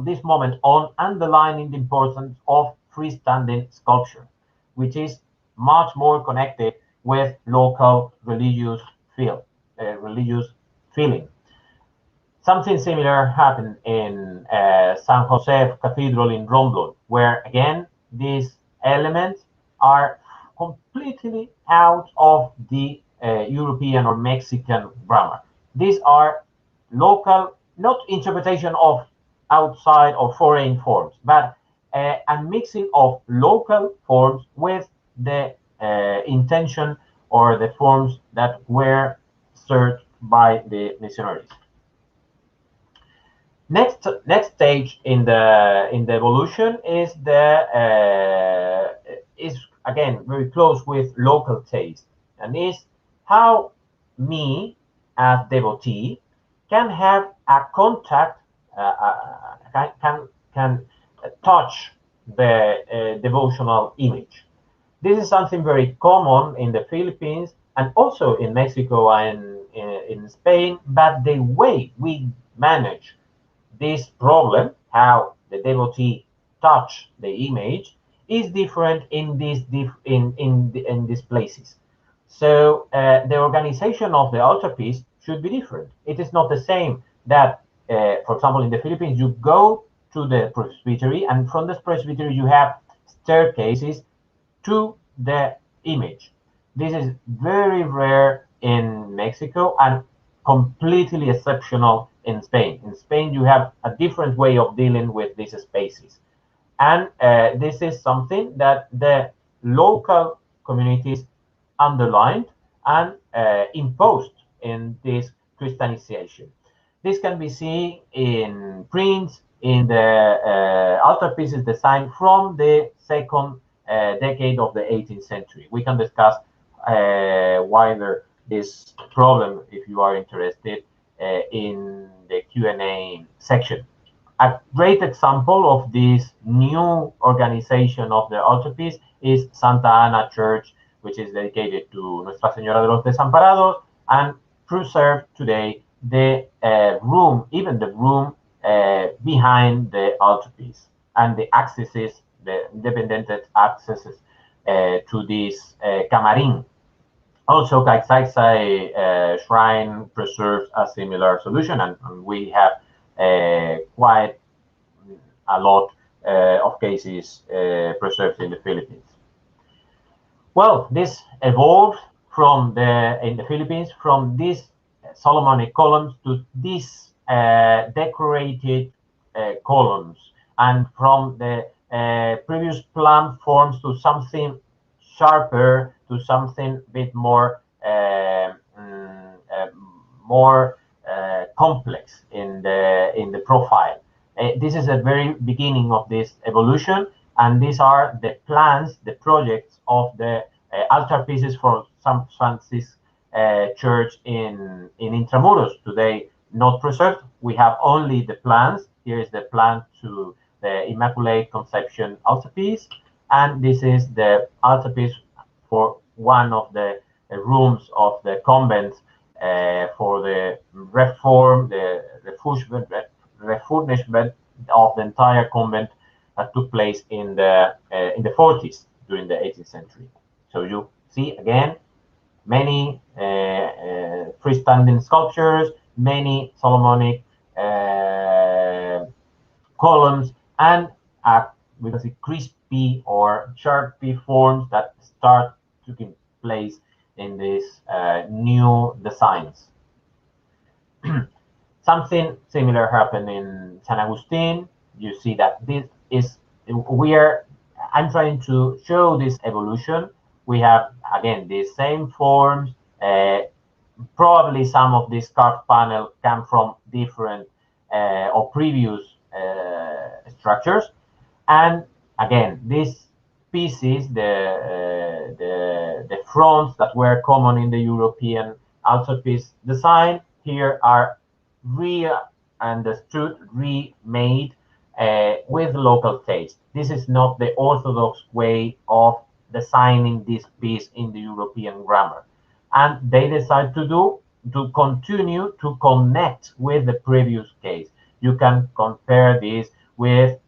this moment on, underlining the importance of freestanding sculpture, which is much more connected with local religious feeling. Something similar happened in San Josef Cathedral in Romblon, where again, these elements are completely out of the European or Mexican grammar. These are local, not interpretation of outside or foreign forms, but a mixing of local forms with the intention or the forms that were served by the missionaries. Next stage in the evolution is again very close with local taste, and is how me as devotee can have a contact, can touch the devotional image. This is something very common in the Philippines and also in Mexico and in Spain, but the way we manage this problem, how the devotee touch the image, is different in these places. So the organization of the altarpiece should be different. It is not the same that, for example, in the Philippines, you go to the presbytery, and from this presbytery you have staircases to the image. This is very rare in Mexico and completely exceptional in Spain. In Spain, you have a different way of dealing with these spaces. And this is something that the local communities underlined and imposed in this Christianization. This can be seen in prints, in the altarpieces designed from the second decade of the 18th century. We can discuss wider this problem if you are interested in the Q&A section. A great example of this new organization of the altarpiece is Santa Ana Church, which is dedicated to Nuestra Señora de los Desamparados and preserved today the room, even the room behind the altarpiece, and the accesses, the independent accesses to this camarín. Also, Caixai Shrine preserves a similar solution, and we have quite a lot of cases preserved in the Philippines. Well, this evolved in the Philippines from these Solomonic columns to these decorated columns, and from the previous plan forms to something sharper, to something a bit more complex in the profile. This is the very beginning of this evolution, and these are the plans, the projects of the altarpieces for St. Francis Church in Intramuros. Today, not preserved. We have only the plans. Here is the plan to the Immaculate Conception altarpiece, and this is the altarpiece for one of the rooms of the convent for the reform, the refurbishment of the entire convent that took place in the 40s during the 18th century. So you see again many freestanding sculptures, many Solomonic columns, and we can see crispy or sharpy forms that start taking place in these new designs. Something similar happened in San Agustin. You see that this is I'm trying to show this evolution. We have again the same forms. Probably some of these carved panel come from different or previous structures, and again these pieces, the fronts that were common in the European altarpiece design, here are understood, remade with local taste. This is not the orthodox way of designing this piece in the European grammar, and they decide to continue to connect with the previous case. You can compare this with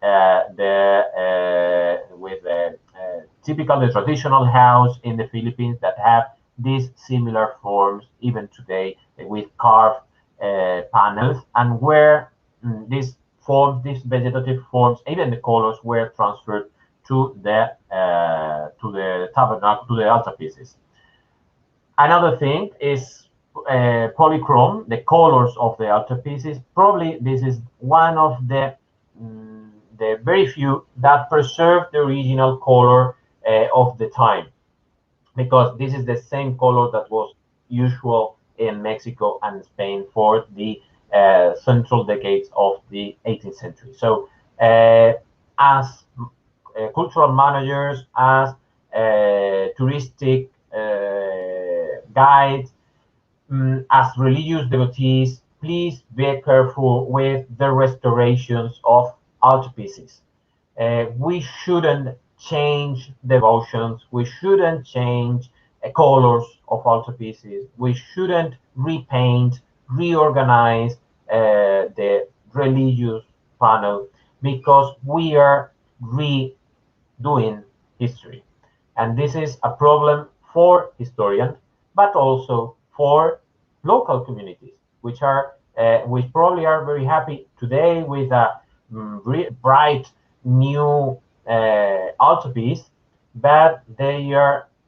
typical the traditional house in the Philippines that have these similar forms even today with carved panels, and where these forms, these vegetative forms, even the colors were transferred to the tabernacle, to the altarpieces. Another thing is polychrome, the colors of the altarpieces. Probably this is one of the very few that preserve the original color of the time, because this is the same color that was usual in Mexico and Spain for the central decades of the 18th century. So as cultural managers, as touristic guides, as religious devotees, please be careful with the restorations of altarpieces. We shouldn't change devotions. We shouldn't change colors of altarpieces. We shouldn't repaint, reorganize the religious panel, because we are redoing history. And this is a problem for historians, but also for local communities, which probably are very happy today with a bright new altarpiece, but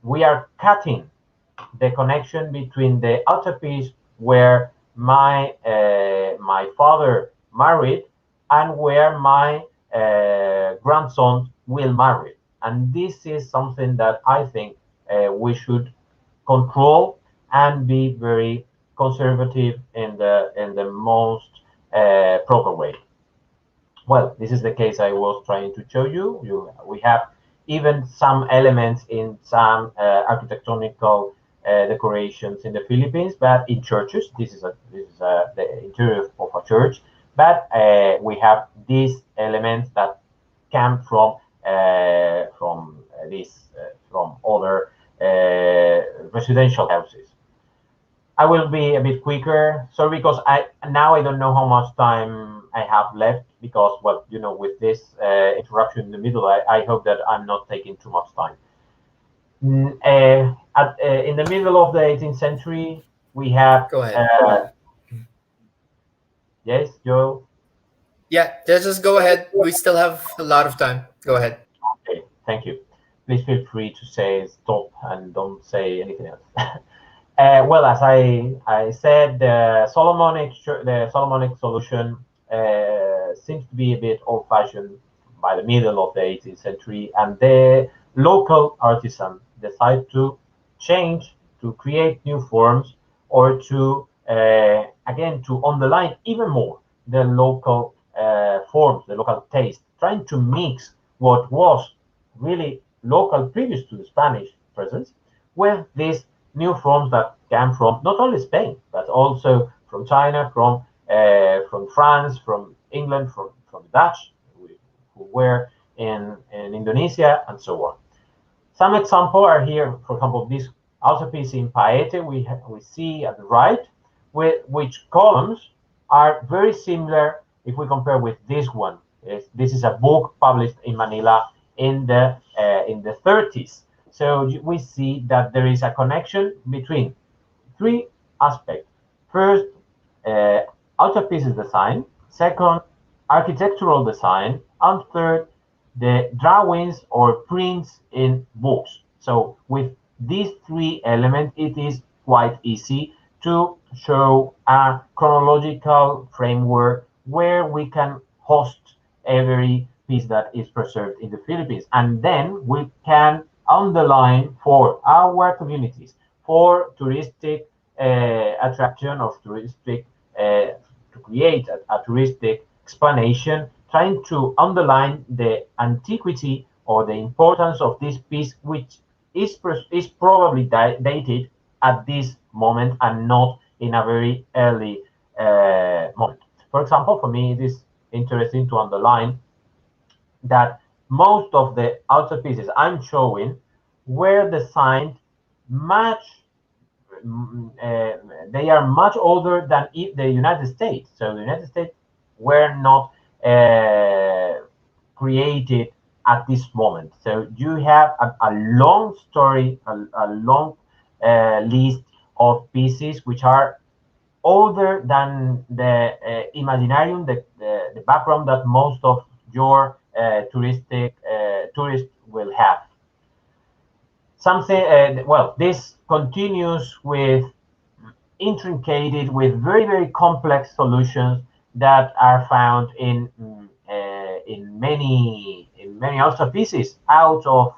we are cutting the connection between the altarpiece where my father married and where my grandson will marry. And this is something that I think we should control and be very conservative in the most proper way. Well, this is the case I was trying to show you. We have even some elements in some architectonical decorations in the Philippines, but in churches. This is the interior of a church. But we have these elements that come from other residential houses. I will be a bit quicker. Sorry, because I don't know how much time I have left, because, well, with this interruption in the middle, I hope that I'm not taking too much time. In the middle of the 18th century, we have. Go ahead. Yes, Joel. Yeah, just go ahead. We still have a lot of time. Go ahead. Okay, thank you. Please feel free to say stop and don't say anything else. Well, as I said, the Solomonic solution seems to be a bit old-fashioned by the middle of the 18th century, and the local artisan decide to change, to create new forms, or to again to underline even more the local forms, the local taste, trying to mix what was really local previous to the Spanish presence with these new forms that came from not only Spain, but also from China, from France, from England, from the Dutch, who were in Indonesia, and so on. Some examples are here. For example, this altarpiece in Paete we see at the right, which columns are very similar if we compare with this one. This is a book published in Manila in the 30s. So we see that there is a connection between three aspects. First, altarpieces design. Second, architectural design. And third, the drawings or prints in books. So with these three elements, it is quite easy to show a chronological framework where we can host every piece that is preserved in the Philippines. And then we can underline for our communities, for touristic attraction of touristic, to create a touristic explanation, trying to underline the antiquity or the importance of this piece, which is probably dated at this moment and not in a very early moment. For example, for me, it is interesting to underline that most of the altarpieces I'm showing were designed much, they are much older than the United States. So the United States were not created at this moment. So you have a long story, a long list of pieces which are older than the imaginarium, the background that most of your tourists will have. Something well, this continues with intricated, with very, very complex solutions that are found in many altarpieces out of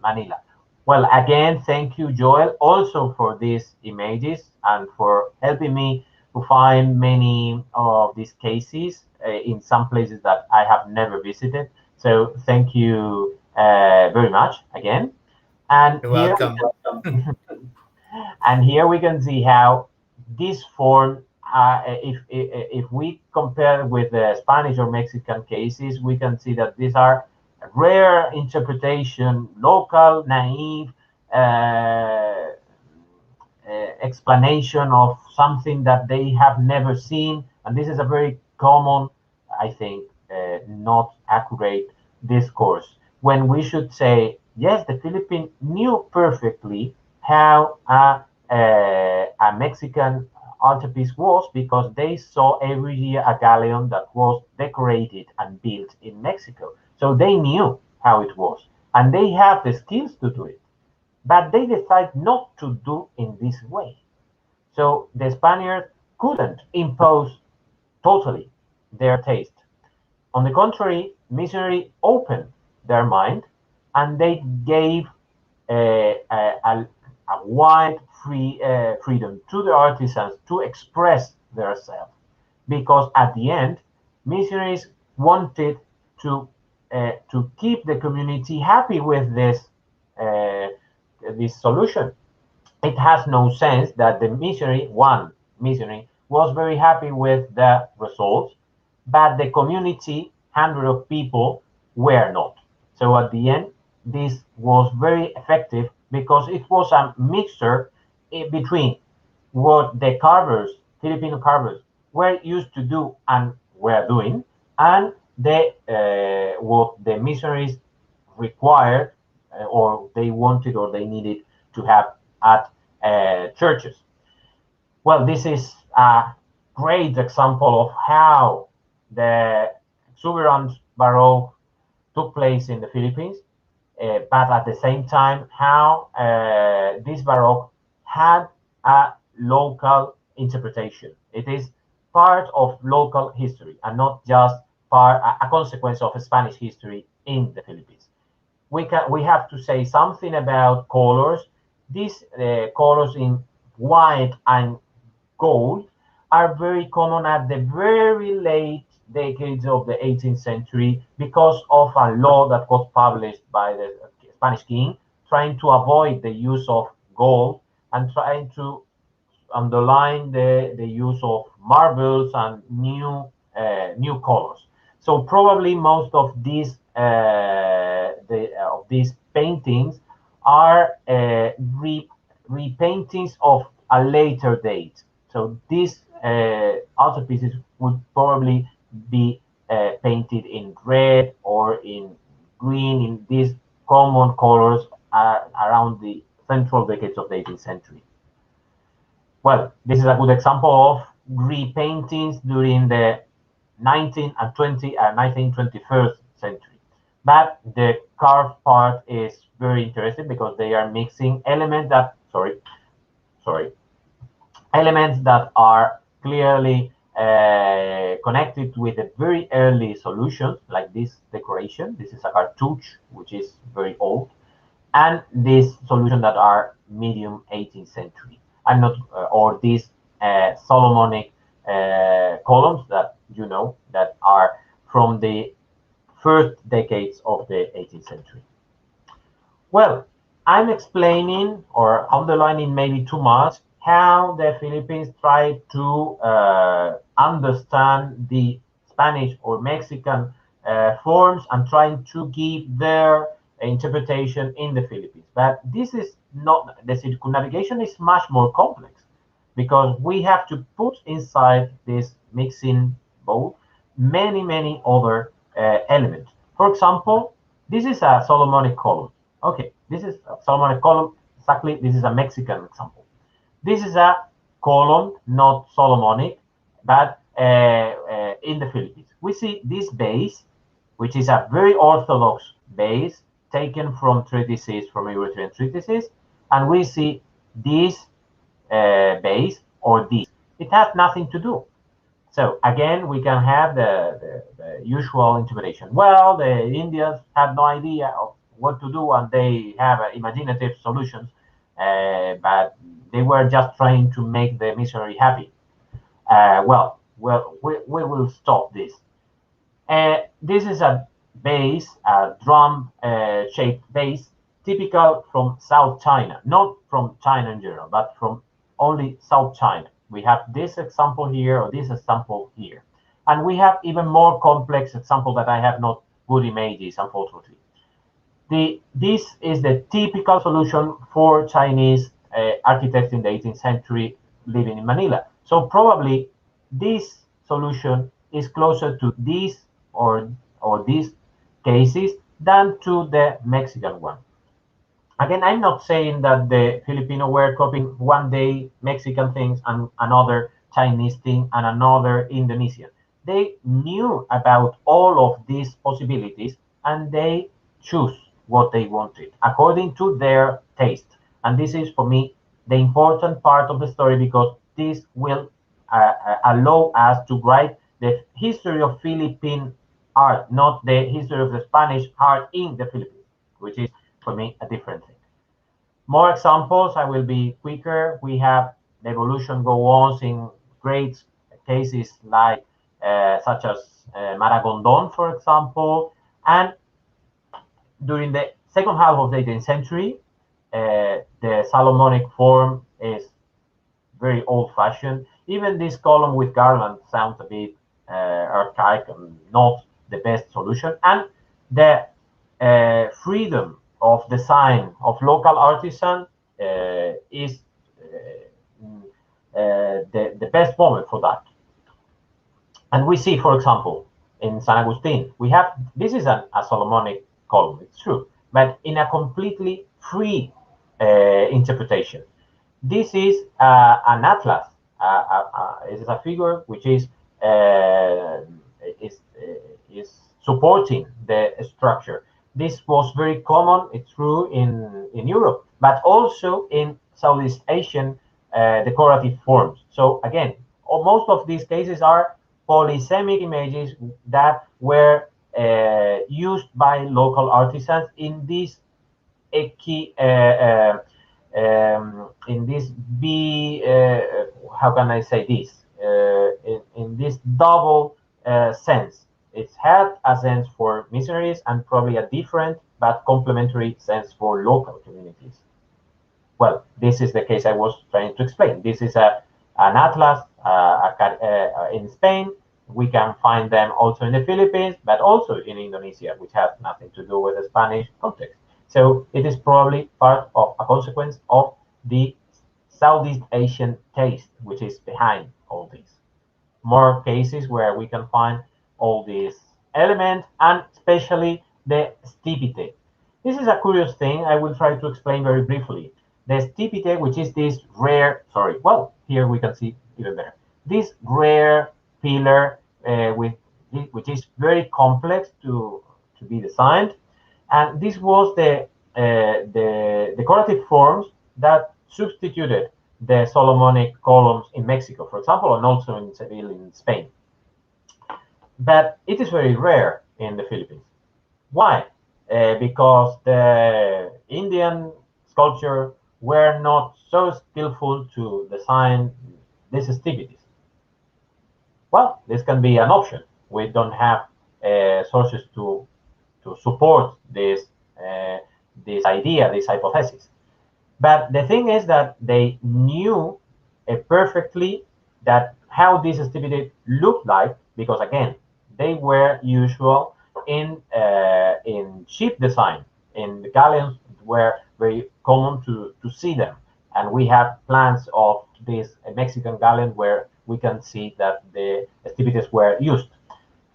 Manila. Well, again, thank you, Joel, also for these images and for helping me to find many of these cases in some places that I have never visited. So thank you very much again. And You're welcome. And here we can see how this form, if we compare with the Spanish or Mexican cases, we can see that these are rare interpretation, local, naive explanation of something that they have never seen. And this is a very common, I think, not accurate discourse, when we should say, yes, the Philippines knew perfectly how a Mexican altarpiece was, because they saw every year a galleon that was decorated and built in Mexico. So they knew how it was, and they have the skills to do it. But they decided not to do in this way. So the Spaniards couldn't impose totally their taste. On the contrary, missionaries opened their mind, and they gave a wide freedom to the artisans to express themselves. Because at the end, missionaries wanted to keep the community happy with this solution. It has no sense that one missionary was very happy with the results, but the community, hundreds of people, were not. So at the end, this was very effective, because it was a mixture between what the carvers, Filipino carvers, were used to do and were doing, and what the missionaries required, or they wanted, or they needed to have at churches. Well, this is a great example of how the exuberant Baroque took place in the Philippines, but at the same time, how this Baroque had a local interpretation. It is part of local history, and not just a consequence of Spanish history in the Philippines. We have to say something about colors. These colors in white and gold are very common at the very late decades of the 18th century, because of a law that was published by the Spanish king, trying to avoid the use of gold and trying to underline the use of marbles and new colors. So probably most of these paintings are repaintings of a later date. So these altarpieces would probably be painted in red or in green, in these common colors around the central decades of the 18th century. Well, this is a good example of repaintings during the 19th and 20th and 19th, 21st century. But the carved part is very interesting, because they are mixing elements that, elements that are clearly connected with the very early solutions, like this decoration. This is a cartouche, which is very old, and this solution that are medium 18th century, and not or these Solomonic columns that that are from the first decades of the 18th century. Well, I'm explaining or underlining maybe too much how the Philippines tried to understand the Spanish or Mexican forms, and trying to give their interpretation in the Philippines. But this is not, the circumnavigation is much more complex, because we have to put inside this mixing bowl many other elements. For example, this is a Solomonic column. Okay, this is a Solomonic column. Exactly, this is a Mexican example. This is a column, not Solomonic, but in the Philippines. We see this base, which is a very orthodox base taken from treatises, from European treatises, and we see this base or this. It has nothing to do. So again, we can have the usual interpretation. Well, the Indians had no idea of what to do, and they have imaginative solutions, but they were just trying to make the missionary happy. Well, we will stop this. This is a base, a drum-shaped base, typical from South China, not from China in general, but from only South China. We have this example here, or this example here. And we have even more complex example that I have not good images, unfortunately. This is the typical solution for Chinese architects in the 18th century living in Manila. So probably this solution is closer to this or these cases than to the Mexican one. Again, I'm not saying that the Filipino were copying one day Mexican things and another Chinese thing and another Indonesian. They knew about all of these possibilities and they choose what they wanted according to their taste. And this is for me the important part of the story, because this will allow us to write the history of Philippine art, not the history of the Spanish art in the Philippines, which is for me a different thing. More examples, I will be quicker. We have the evolution go on in great cases like such as Maragondon, for example. And during the second half of the 18th century, the Solomonic form is very old-fashioned. Even this column with garland sounds a bit archaic and not the best solution. And the freedom of design of local artisans is the best moment for that. And we see, for example, in San Agustin, we have, this is a Solomonic column, it's true, but in a completely free interpretation. This is an atlas. It is a figure which is supporting the structure. This was very common, it's true, in Europe, but also in Southeast Asian decorative forms. So again, most of these cases are polysemic images that were used by local artisans in this how can I say this? In this double sense. It had a sense for missionaries and probably a different but complementary sense for local communities. Well, this is the case I was trying to explain. This is an atlas in Spain. We can find them also in the Philippines, but also in Indonesia, which has nothing to do with the Spanish context. So it is probably part of a consequence of the Southeast Asian taste, which is behind all this. More cases where we can find all these elements, and especially the stipite. This is a curious thing. I will try to explain very briefly. The stipite, which is this rare, here we can see even better. This rare pillar which is very complex to be designed, and this was the decorative forms that substituted the Solomonic columns in Mexico, for example, and also in Seville in Spain. But it is very rare in the Philippines. Why? Because the Indian sculpture were not so skillful to design these stipitities. Well, this can be an option. We don't have sources to support this idea, this hypothesis. But the thing is that they knew perfectly that how this stipity looked like, because again, they were usual in ship design. In the galleons were very common to see them, and we have plans of this Mexican galleon where we can see that the stipities were used.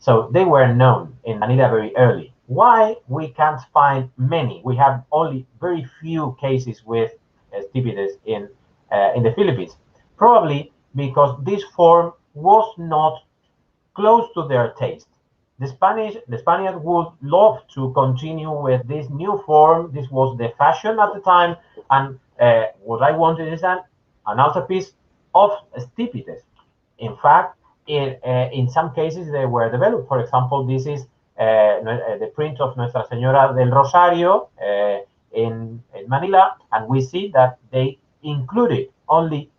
So they were known in Manila very early. Why we can't find many? We have only very few cases with stipities in the Philippines. Probably because this form was not close to their taste. The Spaniard would love to continue with this new form. This was the fashion at the time, and what I wanted is an altarpiece of stipities. In fact, in some cases they were developed. For example, this is the print of Nuestra Señora del Rosario in Manila, and we see that they included, only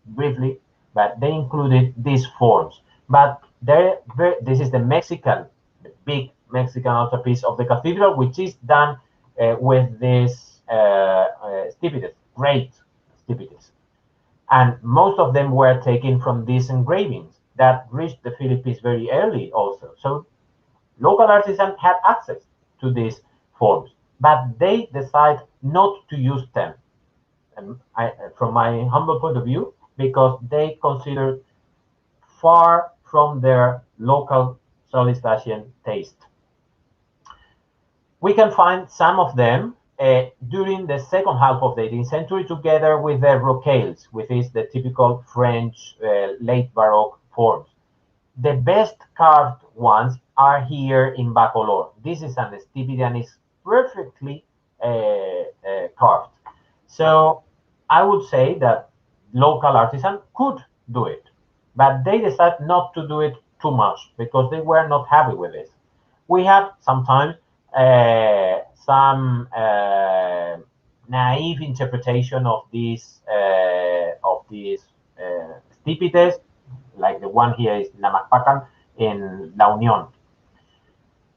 briefly, but they included these forms. But this is the big Mexican altarpiece of the cathedral, which is done with these stipities, great stipities. And most of them were taken from these engravings that reached the Philippines very early also. So local artisans had access to these forms, but they decide not to use them. And from my humble point of view, because they consider far from their local Southeast Asian taste. We can find some of them during the second half of the 18th century, together with the rocailles, which is the typical French late Baroque forms. The best carved ones are here in Bacolor. This is an stipity and is perfectly carved. So I would say that local artisans could do it, but they decided not to do it too much because they were not happy with it. We have sometimes some naive interpretation of these stipites, like the one here is Namacpacan in La Unión.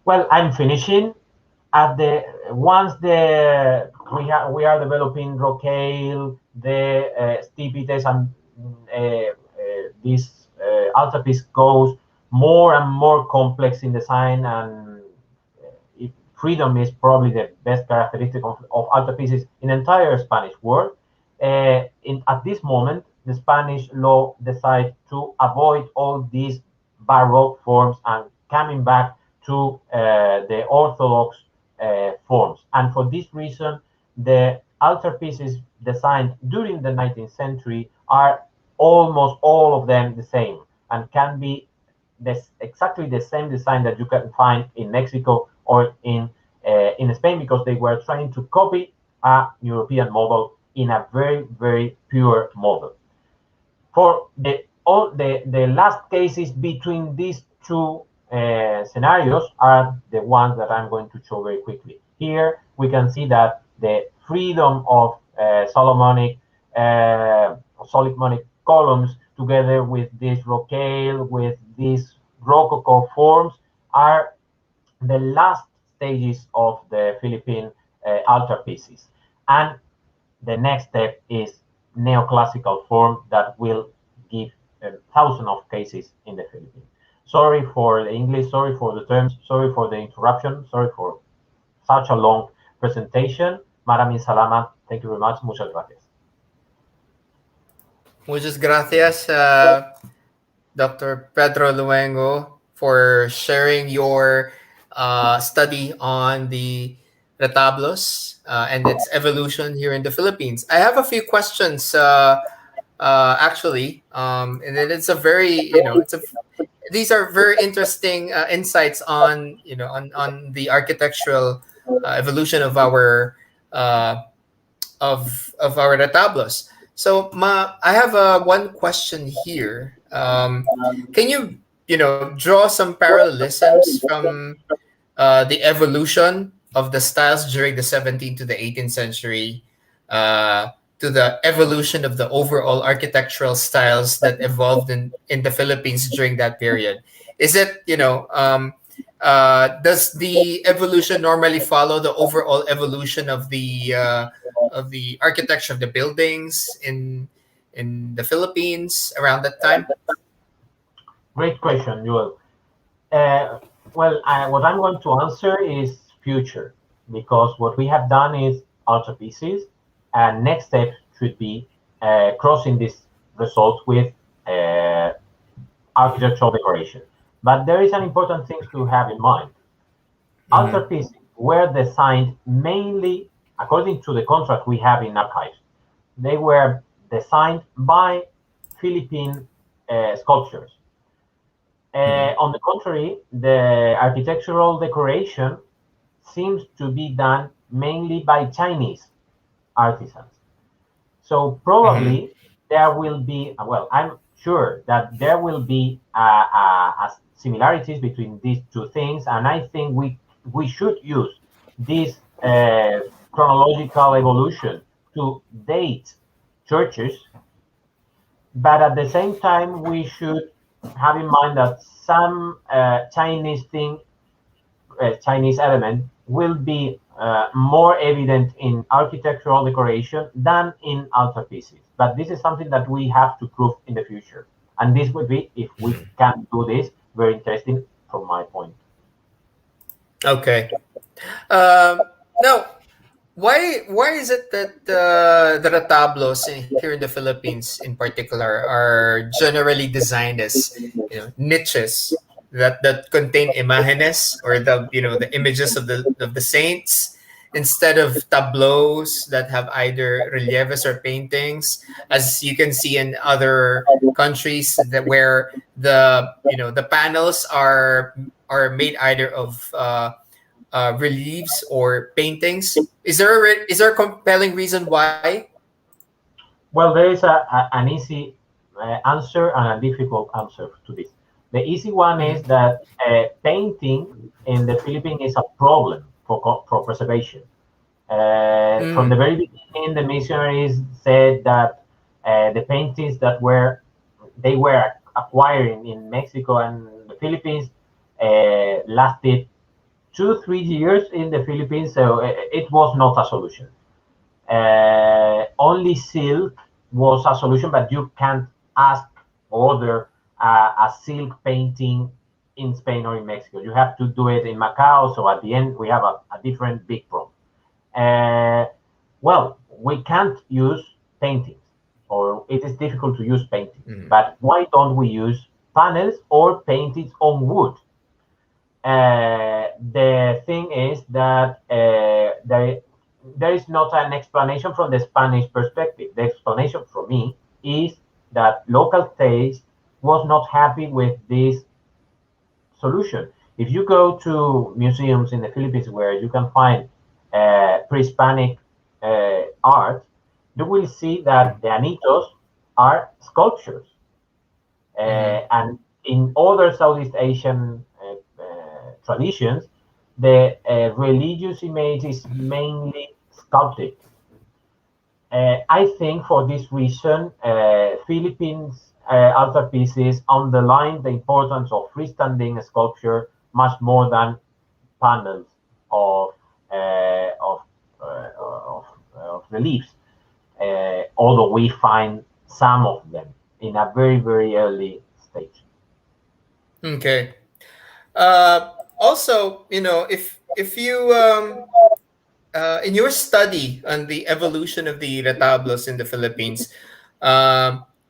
Well, I'm finishing. At the once the we are developing rocaille, the stipites, and this altarpiece goes more and more complex in design, and freedom is probably the best characteristic of altarpieces in the entire Spanish world. At this moment, the Spanish law decided to avoid all these Baroque forms and coming back to the Orthodox forms. And for this reason, the altarpieces designed during the 19th century are almost all of them the same, and can be exactly the same design that you can find in Mexico or in Spain, because they were trying to copy a European model in a very, very pure model. For the last cases between these two scenarios are the ones that I'm going to show very quickly. Here we can see that the freedom of Solomonic columns, together with this rocaille, with these Rococo forms, are the last stages of the Philippine altarpieces. And the next step is neoclassical form that will give thousands of cases in the Philippines. Sorry for the English, sorry for the terms, sorry for the interruption, sorry for such a long presentation. Maraming salamat. Thank you very much. Muchas gracias. Muchas gracias, Dr. Pedro Luengo, for sharing your study on the Retablos and its evolution here in the Philippines. I have a few questions, actually, and it's a very, these are very interesting insights on, on the architectural evolution of our Retablos. So, I have one question here. Can you, draw some parallelisms from the evolution of the styles during the 17th to the 18th century to the evolution of the overall architectural styles that evolved in the Philippines during that period? Is it, does the evolution normally follow the overall evolution of the architecture of the buildings in the Philippines around that time? Great question, Joel. Well, what I'm going to answer is future, because what we have done is altarpieces, and next step should be crossing these results with architectural decoration. But there is an important thing to have in mind. Altarpieces were designed mainly according to the contract we have in archives. They were designed by Philippine sculptors. On the contrary, the architectural decoration seems to be done mainly by Chinese artisans. So probably there will be, well, I'm sure that there will be similarities between these two things, and I think we should use this chronological evolution to date churches, but at the same time we should have in mind that some Chinese element will be more evident in architectural decoration than in altarpieces. But this is something that we have to prove in the future. And this would be, if we can do this, very interesting from my point. Okay. Now, why is it that the retablos here in the Philippines, in particular, are generally designed as niches that contain imágenes, or the images of the saints, instead of tableaus that have either relieves or paintings, as you can see in other countries that where the panels are made either of reliefs or paintings. Is there a compelling reason why? Well, there is an easy answer and a difficult answer to this. The easy one is Mhm. that painting in the Philippines is a problem for preservation. From the Mm. very beginning, the missionaries said that the paintings that they were acquiring in Mexico and the Philippines lasted 2 3 years in the Philippines, so it was not a solution. Only silk was a solution, but you can't ask order a silk painting in Spain or in Mexico. You have to do it in Macau. So at the end, we have a different big problem. Uh, well, we can't use paintings, or it is difficult to use paintings. Mhm. But why don't we use panels or paintings on wood? The thing is that there is not an explanation from the Spanish perspective. The explanation for me is that local taste was not happy with this solution. If you go to museums in the Philippines where you can find pre-Hispanic art, you will see that the anitos are sculptures. Mhm. And in other Southeast Asian traditions, the religious image is mainly sculpted. I think for this reason, Philippines altarpieces underline the importance of freestanding sculpture much more than panels of uh, of, of reliefs. Although we find some of them in a very early stage. Okay. Also, if you in your study on the evolution of the retablos in the Philippines,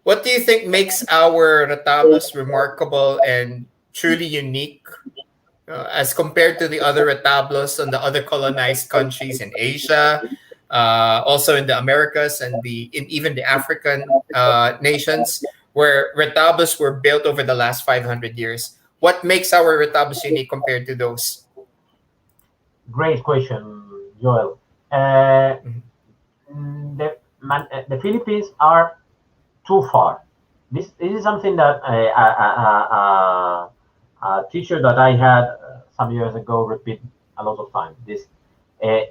what do you think makes our retablos remarkable and truly unique as compared to the other retablos on the other colonized countries in Asia, also in the Americas and even the African nations, where retablos were built over the last 500 years? What makes our retablos unique compared to those? Great question, Joel. Uh, Mhm. the Philippines are too far. This is something that a teacher that I had some years ago repeat a lot of times. This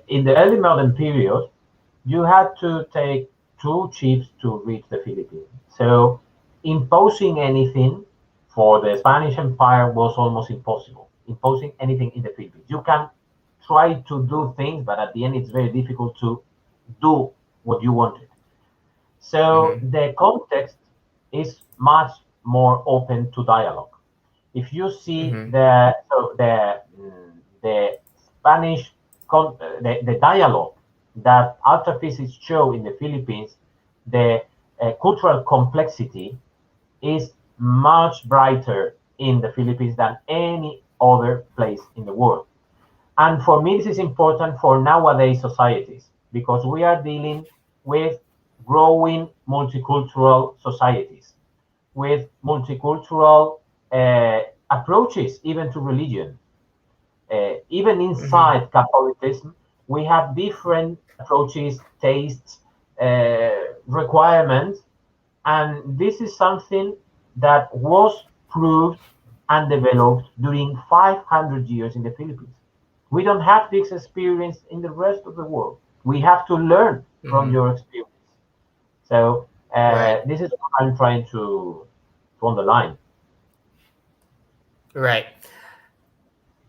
in the early modern period, you had to take two ships to reach the Philippines. So imposing anything for the Spanish Empire was almost impossible. Imposing anything in the Philippines, you can try to do things, but at the end, it's very difficult to do what you wanted. So Mhm. the context is much more open to dialogue. If you see Mhm. the Spanish the dialogue that artifices show in the Philippines, the cultural complexity is much brighter in the Philippines than any other place in the world. And for me, this is important for nowadays societies because we are dealing with growing multicultural societies, with multicultural approaches even to religion. Even Mhm. inside Catholicism, we have different approaches, tastes, requirements, and this is something that was proved and developed during 500 years in the Philippines. We don't have this experience in the rest of the world. We have to learn from Mhm. your experience. So Right. this is what I'm trying to underline. Right.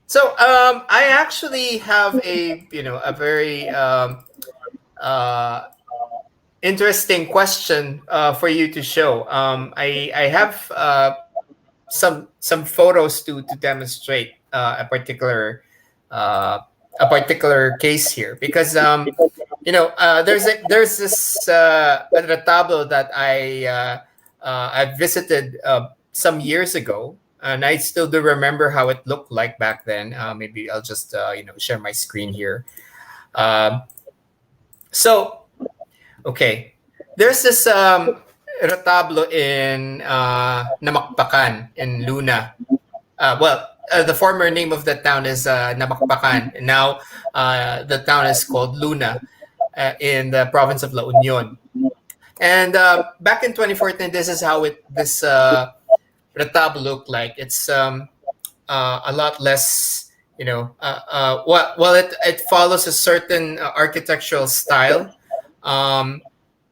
So I actually have a very uh, interesting question for you to show. I have some photos to demonstrate a particular a particular case here because there's this a retablo that I visited some years ago, and I still do remember how it looked like back then. Maybe I'll just share my screen here. Um, so okay, there's this retablo in Namakpakan in Luna. The former name of the town is Namakpakan. And now the town is called Luna in the province of La Union. And back in 2014, this is how this retablo looked like. It's a lot less, it follows a certain architectural style.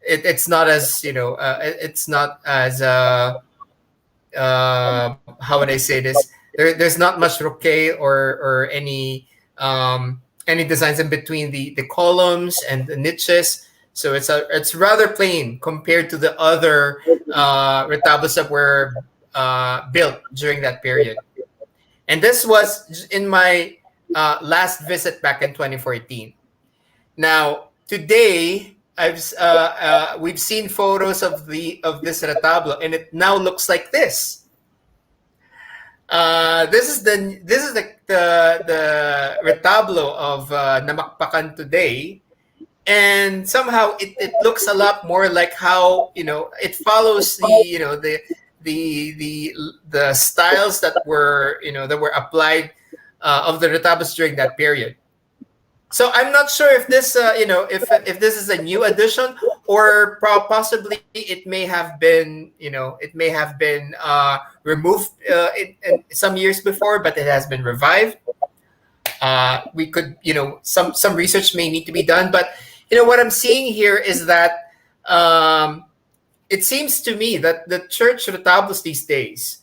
It's not as, it's not as, how would I say this? There's not much roquet or any designs in between the columns and the niches. So it's rather plain compared to the other retablos that were built during that period. And this was in my last visit back in 2014. Now today, we've seen photos of this retablo, and it now looks like this. This is the retablo of Namakpakan today, and somehow it looks a lot more like how it follows the styles that were applied of the retablos during that period. So I'm not sure if this if this is a new addition or possibly it may have been removed in some years before, but it has been revived. We could some research may need to be done, but what I'm seeing here is that it seems to me that the church retablos these days,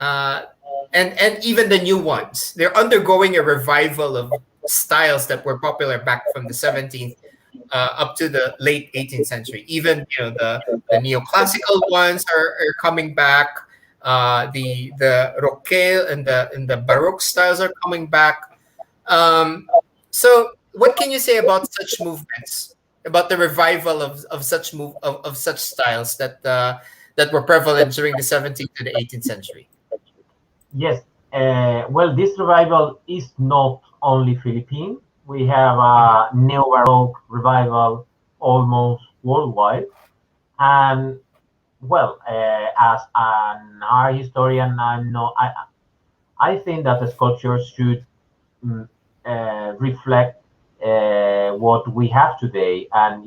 and even the new ones, they're undergoing a revival of styles that were popular back from the 17th up to the late 18th century. Even the neoclassical ones are coming back. The roquel and the baroque styles are coming back. So what can you say about such movements, about the revival of such styles that were prevalent during the 17th to the 18th century? Yes. Well, this revival is not only Philippine. We have a neo-Baroque revival almost worldwide. And well, as an art historian, I think that the sculptures should reflect what we have today, and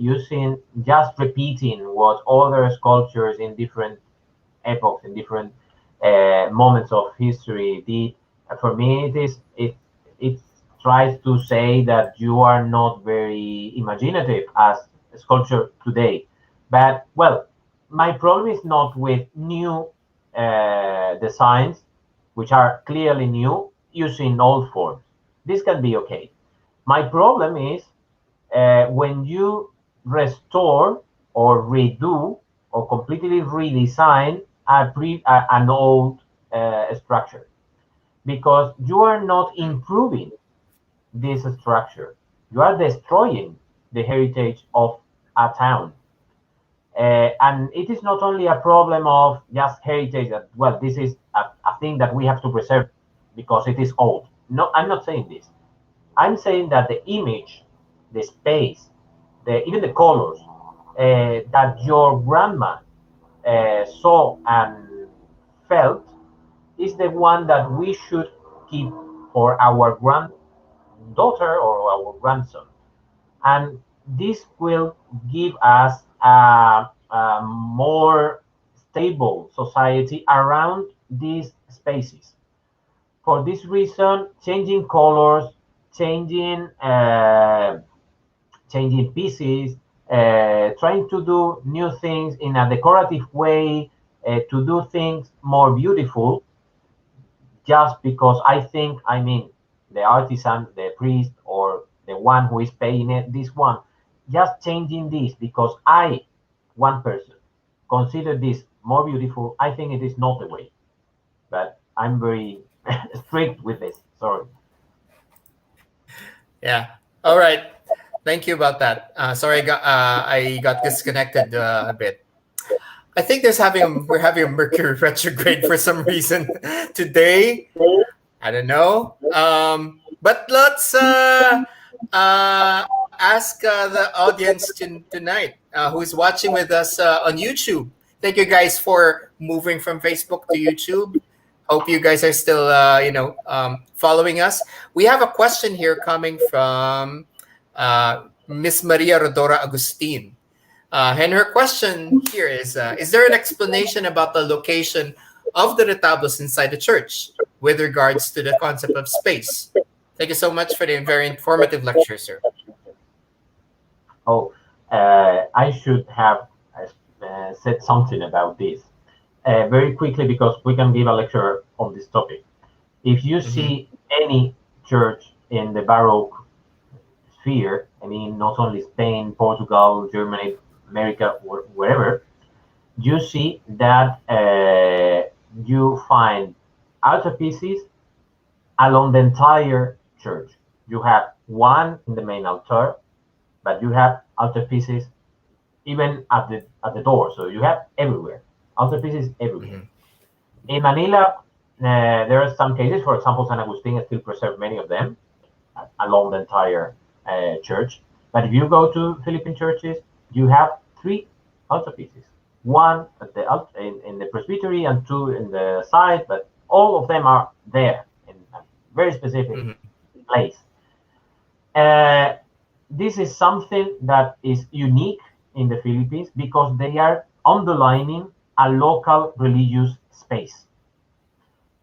just repeating what other sculptures in different epochs, in different moments of history did. For me, it tries to say that you are not very imaginative as a sculpture today. But well, my problem is not with new designs, which are clearly new, using old forms. This can be okay. My problem is when you restore or redo or completely redesign an old structure, because you are not improving this structure. You are destroying the heritage of a town. And it is not only a problem of just heritage that, well, this is a thing that we have to preserve because it is old. No, I'm not saying this. I'm saying that the image, the space, even the colors that your grandma saw and felt is the one that we should keep for our granddaughter or our grandson. And this will give us a more stable society around these spaces. For this reason, changing colors, changing pieces, trying to do new things in a decorative way, to do things more beautiful, just because the artisan, the priest, or the one who is paying this one, just changing this because one person, consider this more beautiful. I think it is not the way. But I'm very strict with this. Sorry. Yeah. All right. Thank you about that. Sorry, I got disconnected a bit. I think we're having a Mercury retrograde for some reason today. I don't know. But let's ask the audience tonight who's watching with us on YouTube. Thank you guys for moving from Facebook to YouTube. Hope you guys are still, following us. We have a question here coming from Miss Maria Rodora Agustin. And her question here is there an explanation about the location of the retablos inside the church with regards to the concept of space? Thank you so much for the very informative lecture, sir. Oh, I should have said something about this very quickly because we can give a lecture on this topic. If you see any church in the Baroque sphere, I mean, not only Spain, Portugal, Germany, America, or wherever, you see that you find altarpieces along the entire church. You have one in the main altar, but you have altarpieces even at the door. So you have everywhere altarpieces everywhere. In Manila, there are some cases. For example, San Agustin still preserve many of them along the entire church. But if you go to Philippine churches, you have 3 altarpieces. One at the in the presbytery and 2 in the side, but all of them are there in a very specific place. This is something that is unique in the Philippines because they are underlining a local religious space.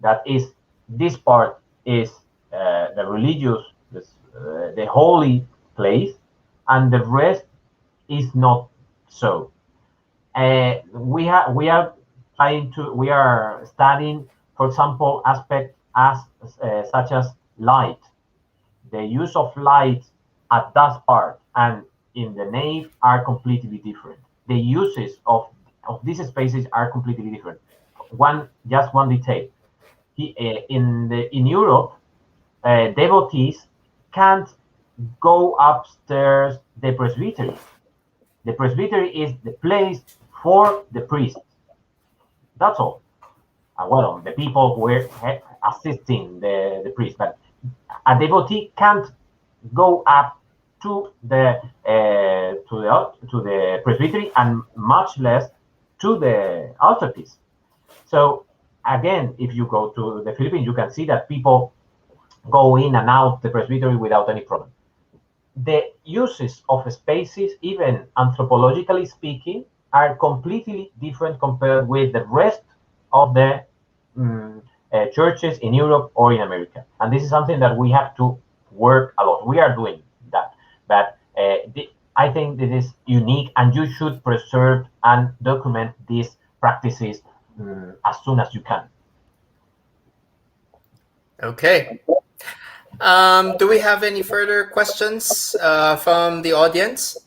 That is, this part is the religious, the holy place, and the rest is not so. We are studying, for example, aspects as such as light. The use of light at that part and in the nave are completely different. The uses of these spaces are completely different. Just one detail. In Europe, devotees can't go upstairs the presbytery. The presbytery is the place for the priest. That's all. Well, the people who are assisting the priest, but a devotee can't go up to the presbytery and much less to the altarpiece. So again, if you go to the Philippines, you can see that people go in and out the presbytery without any problem. The uses of spaces, even anthropologically speaking, are completely different compared with the rest of the churches in Europe or in America. And this is something that we have to work a lot. We are doing that. But I think this is unique, and you should preserve and document these practices as soon as you can. Okay. Do we have any further questions from the audience?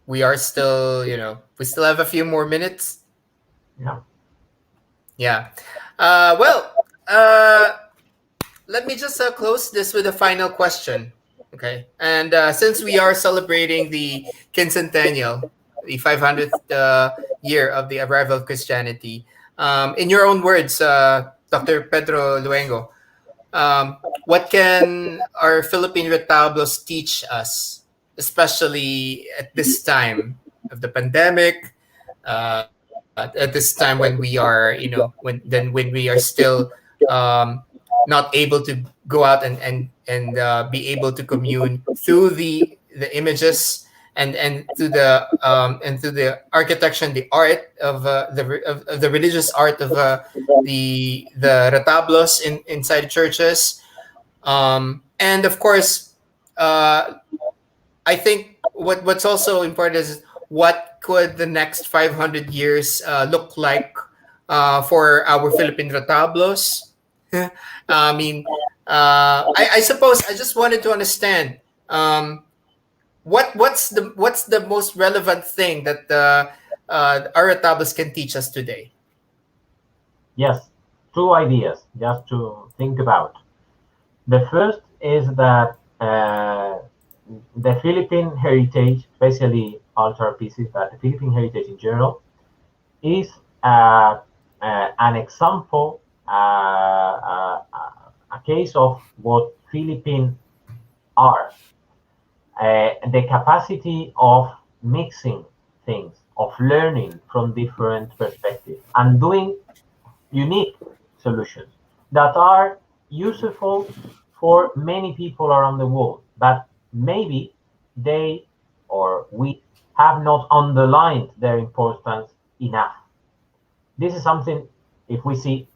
We are still, we still have a few more minutes. Yeah. Let me just close this with a final question. Okay. And since we are celebrating the quincentennial, the 500th year of the arrival of Christianity, in your own words, Dr. Pedro Luengo, what can our Philippine retablos teach us, especially at this time of the pandemic, at this time when we are, when we are still not able to go out and be able to commune through the images and through the architecture and the art of the religious art of the retablos inside churches, and of course, I think what's also important is what could the next 500 years look like for our Philippine retablos. I mean, I suppose I just wanted to understand what's the most relevant thing that our retablos can teach us today. Yes, two ideas just to think about. The first is that the Philippine heritage, especially altarpieces, but the Philippine heritage in general, is an example, a case of what Philippines are. The capacity of mixing things, of learning from different perspectives, and doing unique solutions that are useful for many people around the world, but maybe they or we have not underlined their importance enough. This is something, if we see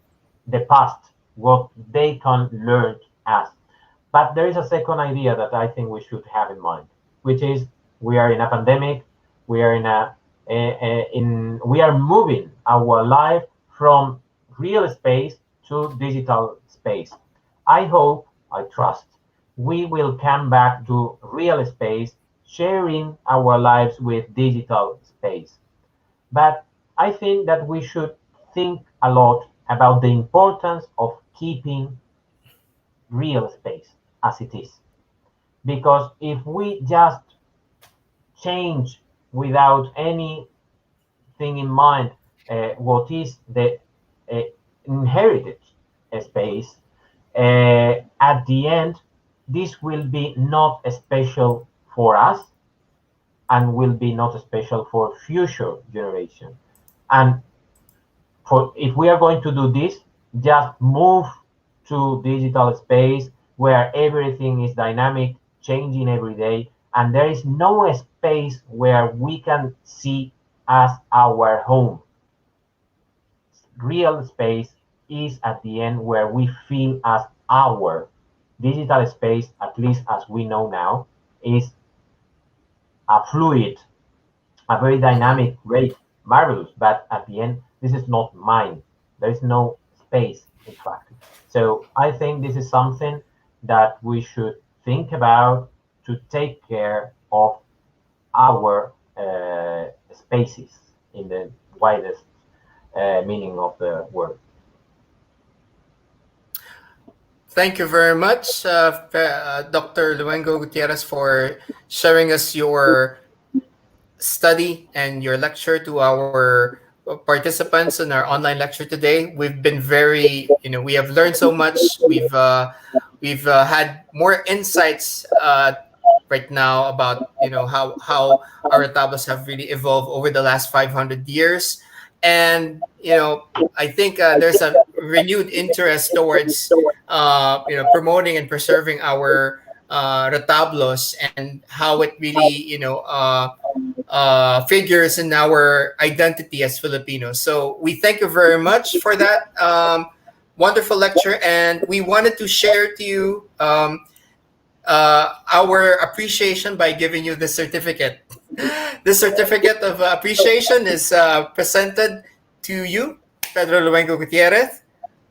the past, what they can learn us. But there is a second idea that I think we should have in mind, which is we are in a pandemic, we are we are moving our life from real space to digital space. I hope, I trust, we will come back to real space, sharing our lives with digital space. But I think that we should think a lot about the importance of keeping real space as it is. Because if we just change without anything in mind what is the uh, inherited space, at the end, this will be not special for us and will be not special for future generation. And if we are going to do this, just move to digital space where everything is dynamic, changing every day, and there is no space where we can see as our home. Real space is at the end where we feel as our. Digital space, at least as we know now, is a fluid, a very dynamic, great, marvelous, but at the end, this is not mine. There is no space, in fact. So I think this is something that we should think about to take care of our spaces in the widest meaning of the word. Thank you very much, Dr. Luengo Gutierrez, for sharing us your study and your lecture to our participants in our online lecture today. We've been we have learned so much. We've had more insights right now about how our retablos have really evolved over the last 500 years. And I think there's a renewed interest towards promoting and preserving our retablos and how it really figures in our identity as Filipinos. So we thank you very much for that wonderful lecture, and we wanted to share to you our appreciation by giving you the certificate. The certificate of appreciation is presented to you, Pedro Luengo Gutierrez,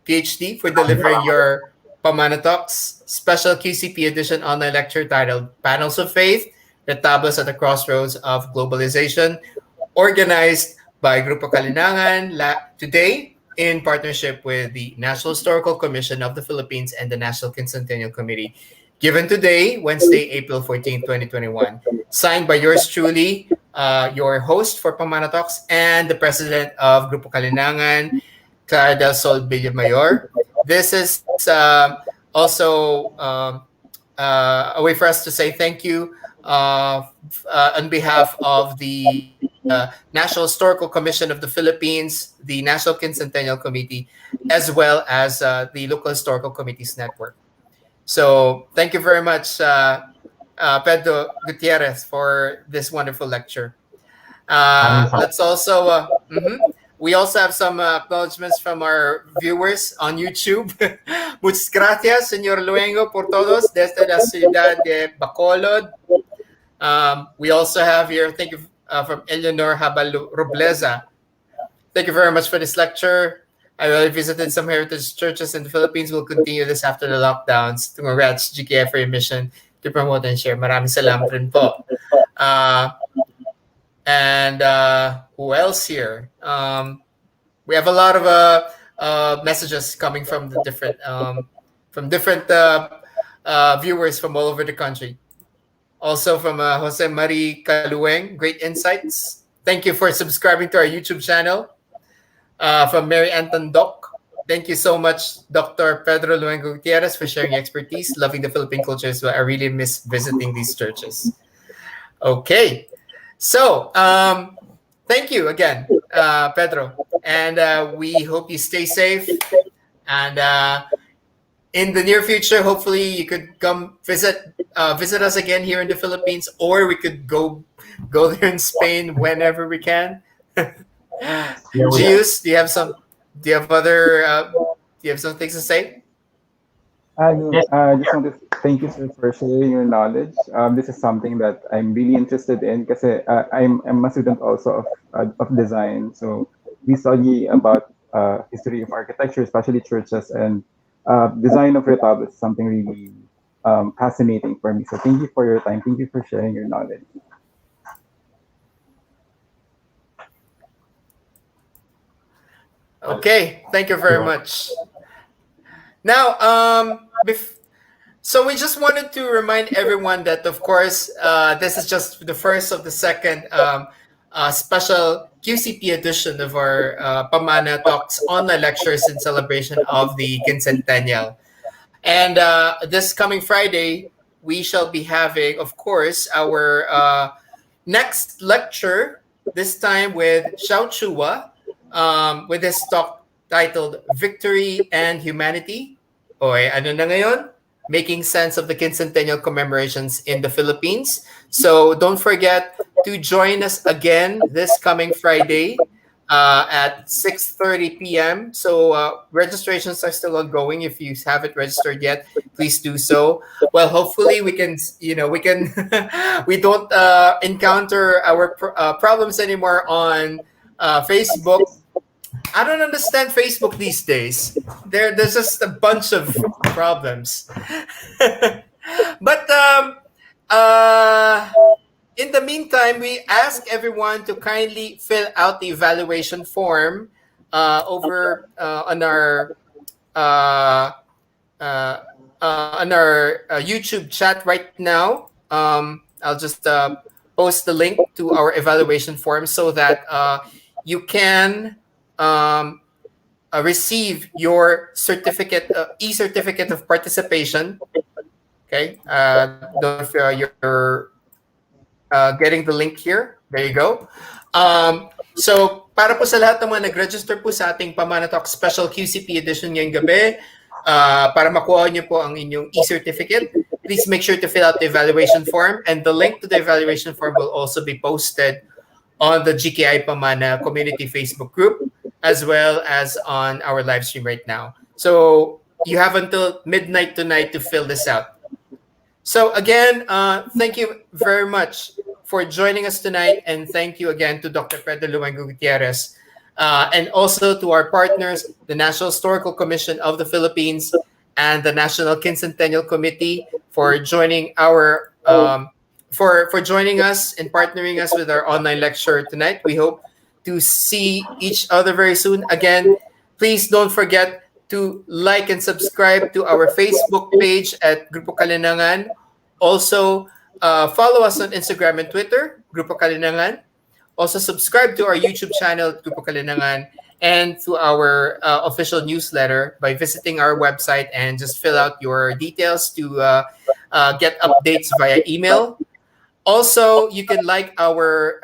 PhD, for delivering your Pamana Talks special QCP edition online lecture titled Panels of Faith, Retablos at the Crossroads of Globalization, organized by Grupo Kalinangan today in partnership with the National Historical Commission of the Philippines and the National Quincentennial Committee, given today, Wednesday, April 14, 2021. Signed by yours truly, your host for Pamana Talks and the president of Grupo Kalinangan, Clara del Sol Villamayor. This is also a way for us to say thank you on behalf of the National Historical Commission of the Philippines, the National Quincentennial Committee, as well as the Local Historical Committees Network. So thank you very much, Pedro Gutierrez, for this wonderful lecture. Let's also, we also have some acknowledgements from our viewers on YouTube. Muchas gracias, señor Luengo, por todos, desde la ciudad de Bacolod. We also have here, thank you, from Eleanor Habal Robleza. Thank you very much for this lecture. I already visited some heritage churches in the Philippines. We'll continue this after the lockdowns. Congrats, GKF, for your mission to promote and share. Maraming salamat rin po. And who else here? We have a lot of messages coming from the different viewers from all over the country. Also from Jose Marie Calueng, great insights. Thank you for subscribing to our YouTube channel. From Mary Anton Doc, thank you so much, Dr. Pedro Luengo Gutierrez, for sharing your expertise. Loving the Philippine culture as well. I really miss visiting these churches. Okay, so thank you again, Pedro, and we hope you stay safe. And in the near future, hopefully, you could come visit us again here in the Philippines, or we could go there in Spain whenever we can. Gius, do you have some things to say? I just want to thank you, sir, for sharing your knowledge. This is something that I'm really interested in because I'm a student also of design. So we study about history of architecture, especially churches, and design of retablos is something really fascinating for me. So thank you for your time. Thank you for sharing your knowledge. Okay, thank you very much. Now, so we just wanted to remind everyone that, of course, this is just the first of the second special QCP edition of our Pamana Talks online lectures in celebration of the quincentennial. And this coming Friday, we shall be having, of course, our next lecture, this time with Xiao Chua, with his talk titled Victory and Humanity. Oy, ano na ngayon? Making sense of the quincentennial commemorations in the Philippines. So don't forget to join us again this coming Friday at 6:30 p.m. So registrations are still ongoing. If you haven't registered yet, please do so. Well, hopefully we can, we don't encounter our problems anymore on Facebook. I don't understand Facebook these days. There's just a bunch of problems. But in the meantime, we ask everyone to kindly fill out the evaluation form over on our YouTube chat right now. I'll just post the link to our evaluation form so that you can receive your certificate, e-certificate of participation. Okay, don't you're getting the link here. There you go. So para po sa lahat ng mga nag-register po sa ating Pamana Talks Special QCP Edition ngayong gabi, para makuha niyo po ang inyong e-certificate, please make sure to fill out the evaluation form, and the link to the evaluation form will also be posted on the GKI Pamana community Facebook group, as well as on our live stream right now. So you have until midnight tonight to fill this out. So again, thank you very much for joining us tonight, and thank you again to Dr. Pedro Luengo Gutierrez, and also to our partners, the National Historical Commission of the Philippines and the National Quincentennial Committee, for joining our for joining us and partnering us with our online lecture tonight. We hope to see each other very soon. Again, please don't forget to like and subscribe to our Facebook page at Grupo Kalinangan. Also, follow us on Instagram and Twitter, Grupo Kalinangan. Also, subscribe to our YouTube channel, Grupo Kalinangan, and to our official newsletter by visiting our website and just fill out your details to get updates via email. Also, you can like our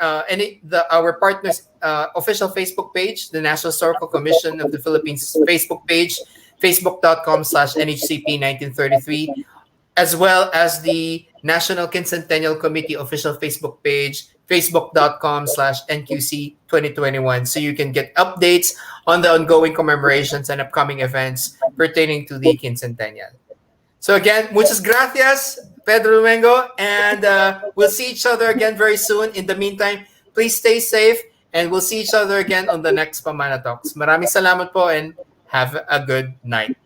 partners' official Facebook page, the National Historical Commission of the Philippines Facebook page, facebook.com/NHCP1933, as well as the National Quincentennial Committee official Facebook page, facebook.com/NQC2021. So you can get updates on the ongoing commemorations and upcoming events pertaining to the quincentennial. So again, muchas gracias, Pedro Luengo, and we'll see each other again very soon. In the meantime, please stay safe, and we'll see each other again on the next Pamana Talks. Maraming salamat po, and have a good night.